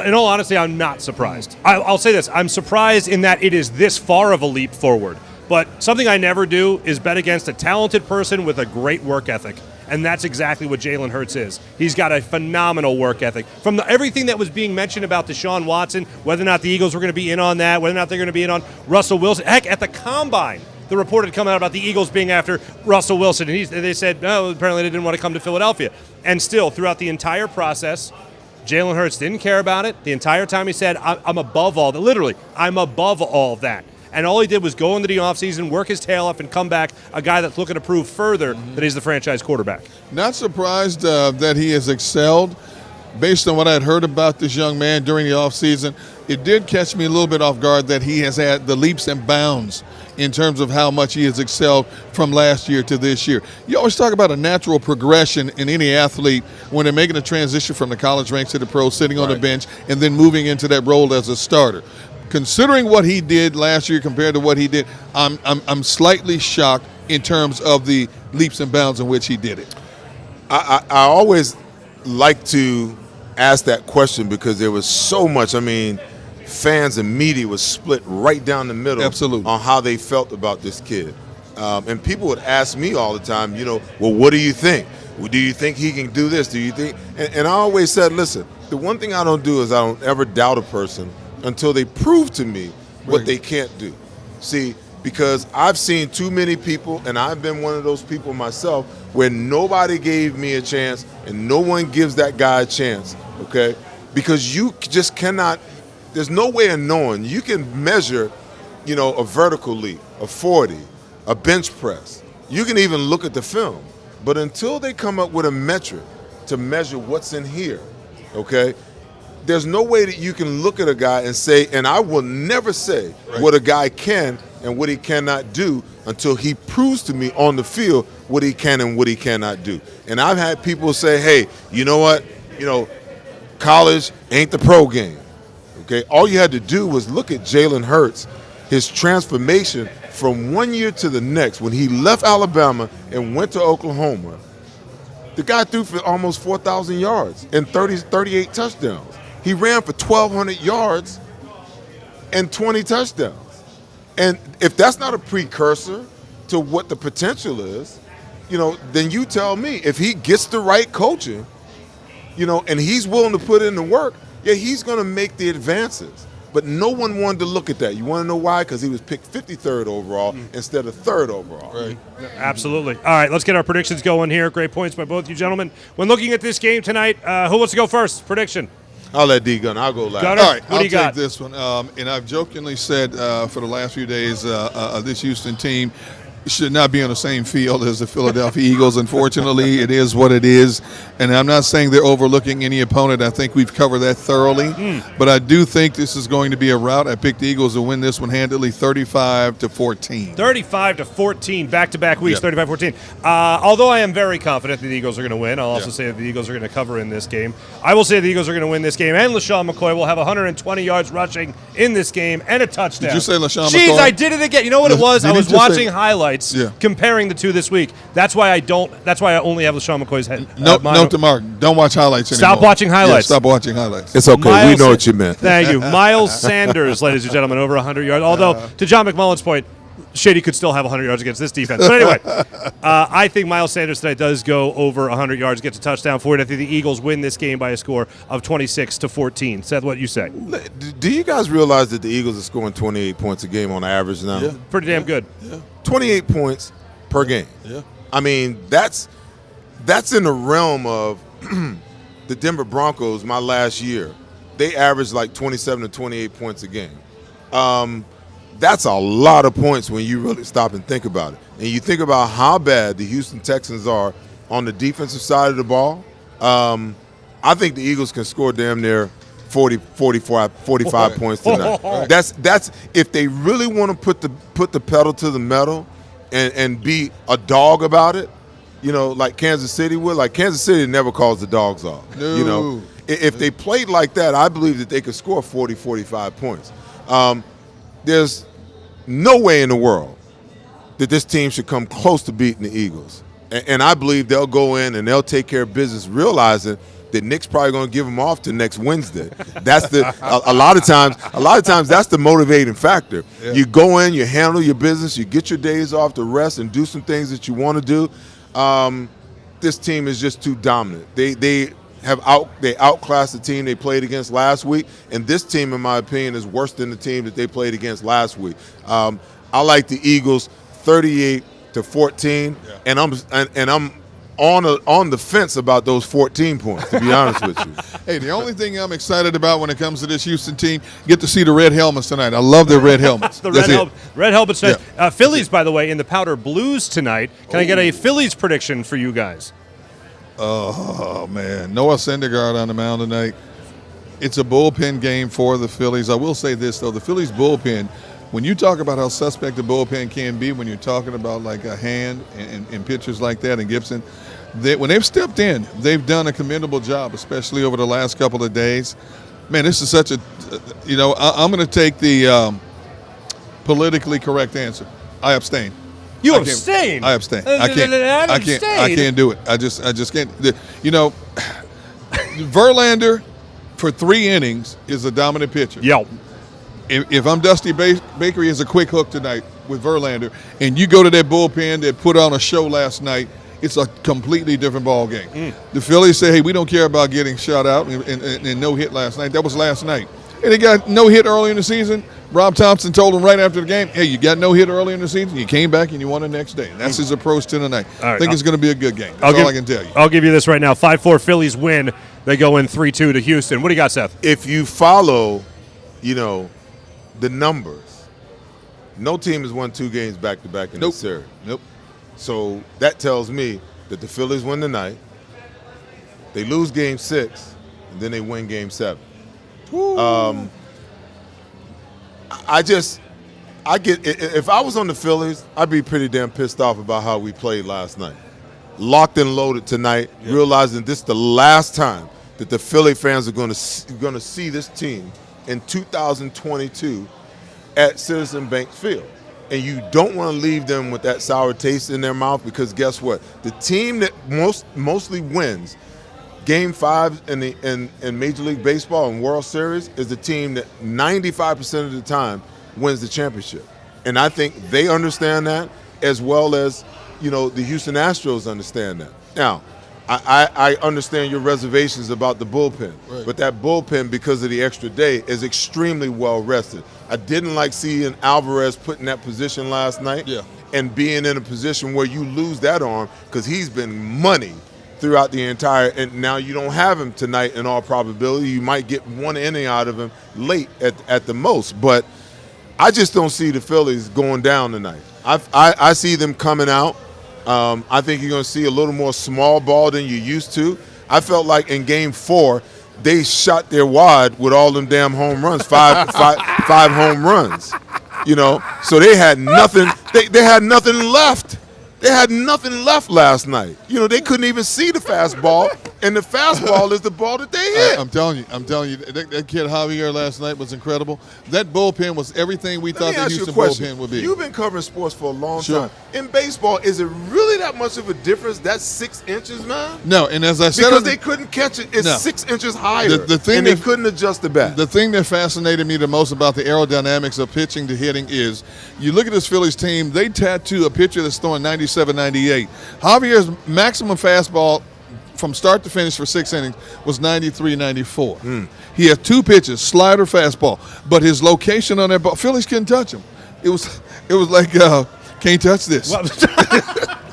In all honesty, I'm not surprised. I'll say this. I'm surprised in that it is this far of a leap forward. But something I never do is bet against a talented person with a great work ethic. And that's exactly what Jalen Hurts is. He's got a phenomenal work ethic. From everything that was being mentioned about Deshaun Watson, whether or not the Eagles were going to be in on that, whether or not they're going to be in on Russell Wilson. Heck, at the Combine, the report had come out about the Eagles being after Russell Wilson. And they said, no, apparently they didn't want to come to Philadelphia. And still, throughout the entire process, Jalen Hurts didn't care about it. The entire time he said, I'm above all that. Literally, I'm above all that. And all he did was go into the offseason, work his tail off, and come back a guy that's looking to prove further that he's the franchise quarterback. Not surprised that he has excelled. based on what I'd heard about this young man during the offseason, it did catch me a little bit off guard that he has had the leaps and bounds in terms of how much he has excelled from last year to this year. You always talk about a natural progression in any athlete when they're making a transition from the college ranks to the pros, sitting on the bench, and then moving into that role as a starter. Considering what he did last year compared to what he did, I'm slightly shocked in terms of the leaps and bounds in which he did it. I always like to ask that question because there was so much. I mean, fans and media was split right down the middle on how they felt about this kid. And people would ask me all the time, well, what do you think? Well, do you think he can do this? Do you think? And I always said, listen, the one thing I don't do is I don't ever doubt a person until they prove to me what they can't do. See, because I've seen too many people, and I've been one of those people myself, where nobody gave me a chance and no one gives that guy a chance, okay? Because you just cannot, there's no way of knowing. You can measure, a vertical leap, a 40, a bench press. You can even look at the film. But until they come up with a metric to measure what's in here, okay, there's no way that you can look at a guy and say, and I will never say what a guy can and what he cannot do until he proves to me on the field what he can and what he cannot do. And I've had people say, hey, you know what? College ain't the pro game. Okay? All you had to do was look at Jalen Hurts, his transformation from one year to the next. When he left Alabama and went to Oklahoma, the guy threw for almost 4,000 yards and 38 touchdowns. He ran for 1,200 yards and 20 touchdowns. And if that's not a precursor to what the potential is, then you tell me. If he gets the right coaching, and he's willing to put in the work, yeah, he's going to make the advances. But no one wanted to look at that. You want to know why? Because he was picked 53rd overall instead of 3rd overall. Right. Absolutely. All right, let's get our predictions going here. Great points by both you gentlemen. When looking at this game tonight, who wants to go first? Prediction. I'll let D Gun. I'll go last. Gunner, all right, what do you got? I'll take this one. And I've jokingly said for the last few days, this Houston team should not be on the same field as the Philadelphia Eagles. Unfortunately, it is what it is. And I'm not saying they're overlooking any opponent. I think we've covered that thoroughly. But I do think this is going to be a rout. I picked the Eagles to win this one handily, 35-14. 35-14, back-to-back weeks, 35-14. Although I am very confident that the Eagles are going to win, I'll also say that the Eagles are going to cover in this game. I will say the Eagles are going to win this game, and LaShawn McCoy will have 120 yards rushing in this game and a touchdown. Did you say LaShawn McCoy? Jeez, I did it again. You know what it was? I was watching highlights. Yeah. Comparing the two this week. That's why I only have LaShawn McCoy's head. Note to Mark, don't watch highlights anymore. Stop watching highlights. Yeah, stop watching highlights. It's okay. We know what you meant. Thank you. Miles Sanders, ladies and gentlemen, over 100 yards. Although, to John McMullen's point, Shady could still have 100 yards against this defense. But anyway, I think Miles Sanders tonight does go over 100 yards, gets a touchdown for it. I think the Eagles win this game by a score of 26-14. Seth, what you say? Do you guys realize that the Eagles are scoring 28 points a game on average now? Yeah. Pretty damn good. Yeah. 28 points per game. Yeah. I mean, that's in the realm of the Denver Broncos my last year. They averaged like 27 to 28 points a game. That's a lot of points when you really stop and think about it. And you think about how bad the Houston Texans are on the defensive side of the ball. I think the Eagles can score damn near 45 points tonight. That's if they really want to put the pedal to the metal and be a dog about it, like Kansas City would. Like Kansas City never calls the dogs off. No. If they played like that, I believe that they could score 40, 45 points. There's no way in the world that this team should come close to beating the Eagles. And I believe they'll go in and they'll take care of business, realizing that Nick's probably going to give them off to next Wednesday. That's a lot of times that's the motivating factor. Yeah. You go in, you handle your business, you get your days off to rest and do some things that you want to do. This team is just too dominant. They outclassed the team they played against last week, and this team, in my opinion, is worse than the team that they played against last week. I like the Eagles 38-14, and I'm on the fence about those 14 points, to be honest with you. Hey, the only thing I'm excited about when it comes to this Houston team, get to see the red helmets tonight. I love their red helmets. Red helmets tonight. Yeah. Phillies, by the way, in the powder blues tonight. Can I get a Phillies prediction for you guys? Oh, man. Noah Syndergaard on the mound tonight. It's a bullpen game for the Phillies. I will say this, though. The Phillies bullpen, when you talk about how suspect the bullpen can be, when you're talking about like a Hand and pitchers like that and Gibson, when they've stepped in, they've done a commendable job, especially over the last couple of days. Man, this is such a, I'm going to take the politically correct answer. I abstain. You abstain? I abstain. I can't do it. I just can't. Verlander for 3 innings is a dominant pitcher. Yo. If I'm Dusty Baker, he has a quick hook tonight with Verlander, and you go to that bullpen that put on a show last night, it's a completely different ball game. The Phillies say, hey, we don't care about getting shut out and no hit last night. That was last night. And they got no hit early in the season. Rob Thompson told him right after the game, hey, you got no hit early in the season. You came back and you won the next day. And that's his approach to tonight. I think it's going to be a good game. That's all I can tell you. I'll give you this right now. 5-4 Phillies win. They go in 3-2 to Houston. What do you got, Seth? If you follow, the numbers, no team has won 2 games back-to-back in this series. Nope. So that tells me that the Phillies win tonight, they lose Game 6, and then they win Game 7. If I was on the Phillies, I'd be pretty damn pissed off about how we played last night. Locked and loaded tonight, realizing this is the last time that the Philly fans are going to see this team in 2022 at Citizen Bank Field. And you don't want to leave them with that sour taste in their mouth, because guess what? The team that mostly wins Game 5 in Major League Baseball and World Series is the team that 95% of the time wins the championship. And I think they understand that, as well as, the Houston Astros understand that. Now, I understand your reservations about the bullpen, but that bullpen, because of the extra day, is extremely well rested. I didn't like seeing Alvarez put in that position last night and being in a position where you lose that arm, because he's been money throughout the entire, and now you don't have him tonight in all probability. You might get 1 inning out of him late at the most, but I just don't see the Phillies going down tonight. I see them coming out. I think you're going to see a little more small ball than you used to. I felt like in Game 4, they shot their wad with all them damn home runs, five home runs, So they had nothing. They had nothing left. They had nothing left last night. They couldn't even see the fastball, and the fastball is the ball that they hit. I'm telling you, that kid Javier last night was incredible. That bullpen was everything we thought the Houston bullpen would be. You've been covering sports for a long time. In baseball, is it really that much of a difference? That's 6 inches, man? No, and as I said, because they couldn't catch it, it's 6 inches higher, and they couldn't adjust the bat. The thing that fascinated me the most about the aerodynamics of pitching to hitting is, you look at this Phillies team, they tattoo a pitcher that's throwing 97, 98. Javier's maximum fastball from start to finish for 6 innings was 93, 94. He had 2 pitches, slider, fastball, but his location on that ball, Phillies couldn't touch him. It was like, can't touch this.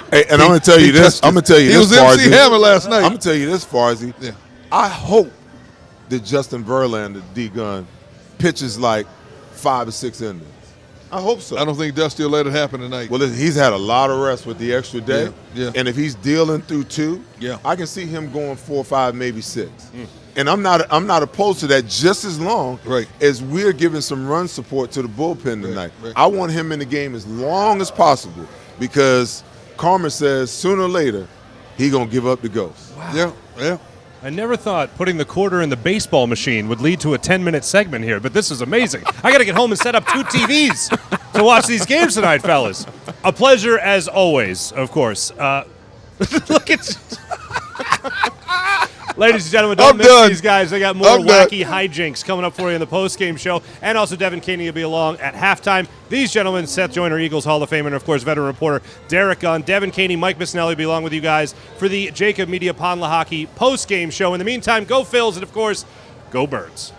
Hey, and I'm going to tell you this. I'm going to tell you this, He was MC Hammer last night. I'm going to tell you this, Farzy. Yeah. I hope that Justin Verlander, D-Gun, pitches like 5 or 6 innings. I hope so. I don't think Dusty will let it happen tonight. Well, he's had a lot of rest with the extra day. Yeah. And if he's dealing through 2, I can see him going 4 or 5, maybe 6. And I'm not opposed to that, just as long as we're giving some run support to the bullpen tonight. I want him in the game as long as possible, because Karma says sooner or later he's going to give up the ghost. Wow. Yeah. I never thought putting the quarter in the baseball machine would lead to a 10-minute segment here, but this is amazing. I got to get home and set up 2 TVs to watch these games tonight, fellas. A pleasure as always, of course. Look at Ladies and gentlemen, don't miss these guys. They got more wacky hijinks coming up for you in the post-game show. And also Devin Caney will be along at halftime. These gentlemen, Seth Joyner, Eagles Hall of Famer, and, of course, veteran reporter Derek Gunn. Devin Caney, Mike Missinelli will be along with you guys for the JAKIB Media Pond Hockey post-game show. In the meantime, go Phils, and, of course, go Birds.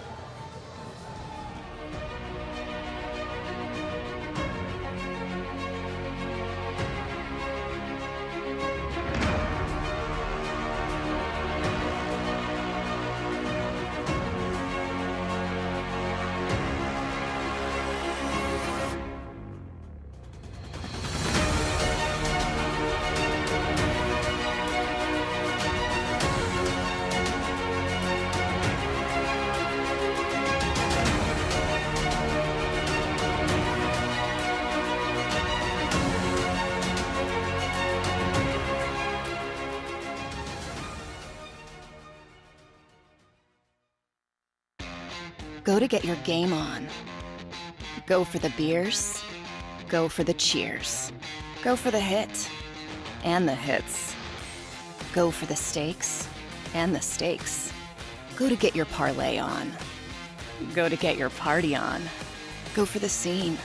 Go to get your game on. Go for the beers. Go for the cheers. Go for the hit and the hits. Go for the stakes and the stakes. Go to get your parlay on. Go to get your party on. Go for the scene.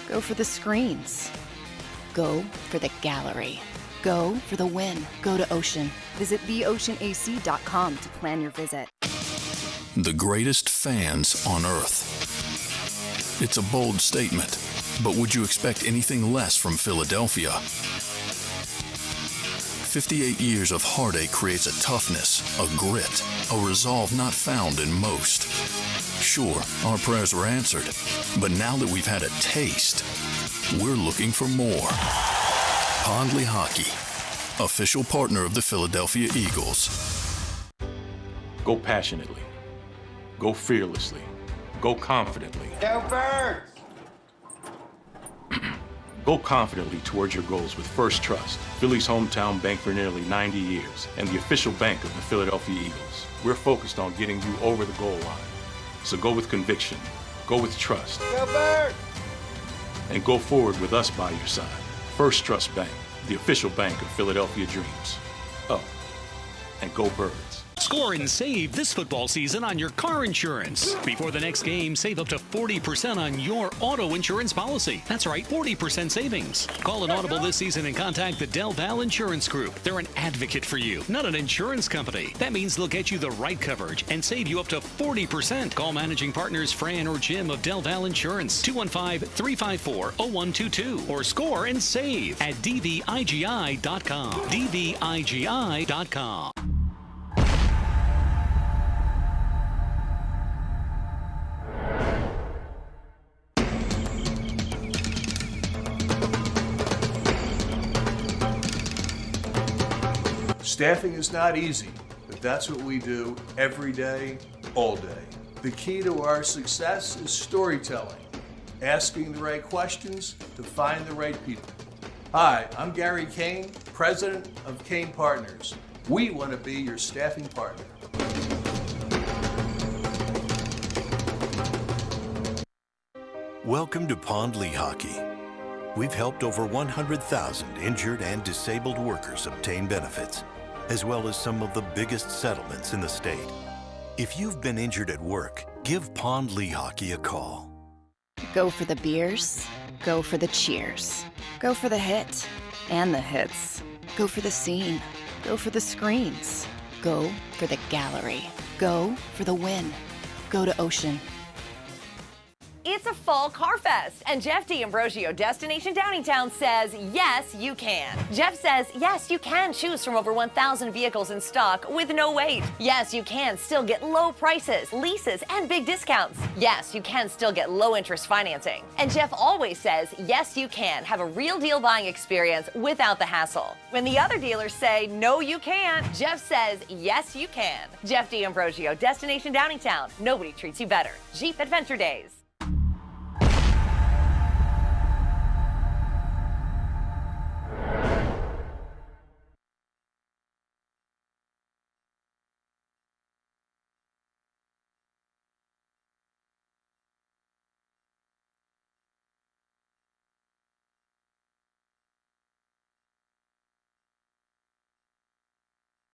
Go for the screens. Go for the gallery. Go for the win. Go to Ocean. Visit theoceanac.com to plan your visit. The greatest fans on earth. It's a bold statement, but would you expect anything less from Philadelphia? 58 years of heartache creates a toughness, a grit, a resolve not found in most. Sure, our prayers were answered, but now that we've had a taste, we're looking for more. Pondley Hockey, official partner of the Philadelphia Eagles. Go passionately. Go fearlessly. Go confidently. Go Birds! Go confidently towards your goals with First Trust, Philly's hometown bank for nearly 90 years, and the official bank of the Philadelphia Eagles. We're focused on getting you over the goal line. So go with conviction, go with trust, Go Birds! and go forward with us by your side. First Trust Bank, the official bank of Philadelphia Dreams. Oh, and go Birds. Score and save this football season on your car insurance. Before the next game, save up to 40% on your auto insurance policy. That's right, 40% savings. Call an Audible this season and contact the Del Val Insurance Group. They're an advocate for you, not an insurance company. That means they'll get you the right coverage and save you up to 40%. Call managing partners Fran or Jim of Del Val Insurance, 215-354-0122, or score and save at dvigi.com. dvigi.com. Staffing is not easy, but that's what we do every day, all day. The key to our success is storytelling, asking the right questions to find the right people. Hi, I'm Gary Kane, president of Kane Partners. We want to be your staffing partner. Welcome to Pondley Hockey. We've helped over 100,000 injured and disabled workers obtain benefits, as well as some of the biggest settlements in the state. If you've been injured at work, give Pondley Hockey a call. Go for the beers. Go for the cheers. Go for the hit and the hits. Go for the scene. Go for the screens. Go for the gallery. Go for the win. Go to Ocean. It's a fall car fest, and Jeff D'Ambrosio, Destination Downingtown, says, yes, you can. Jeff says, yes, you can choose from over 1,000 vehicles in stock with no wait. Yes, you can still get low prices, leases, and big discounts. Yes, you can still get low interest financing. And Jeff always says, yes, you can have a real deal buying experience without the hassle. When the other dealers say, no, you can't, Jeff says, yes, you can. Jeff D'Ambrosio, Destination Downingtown. Nobody treats you better. Jeep Adventure Days.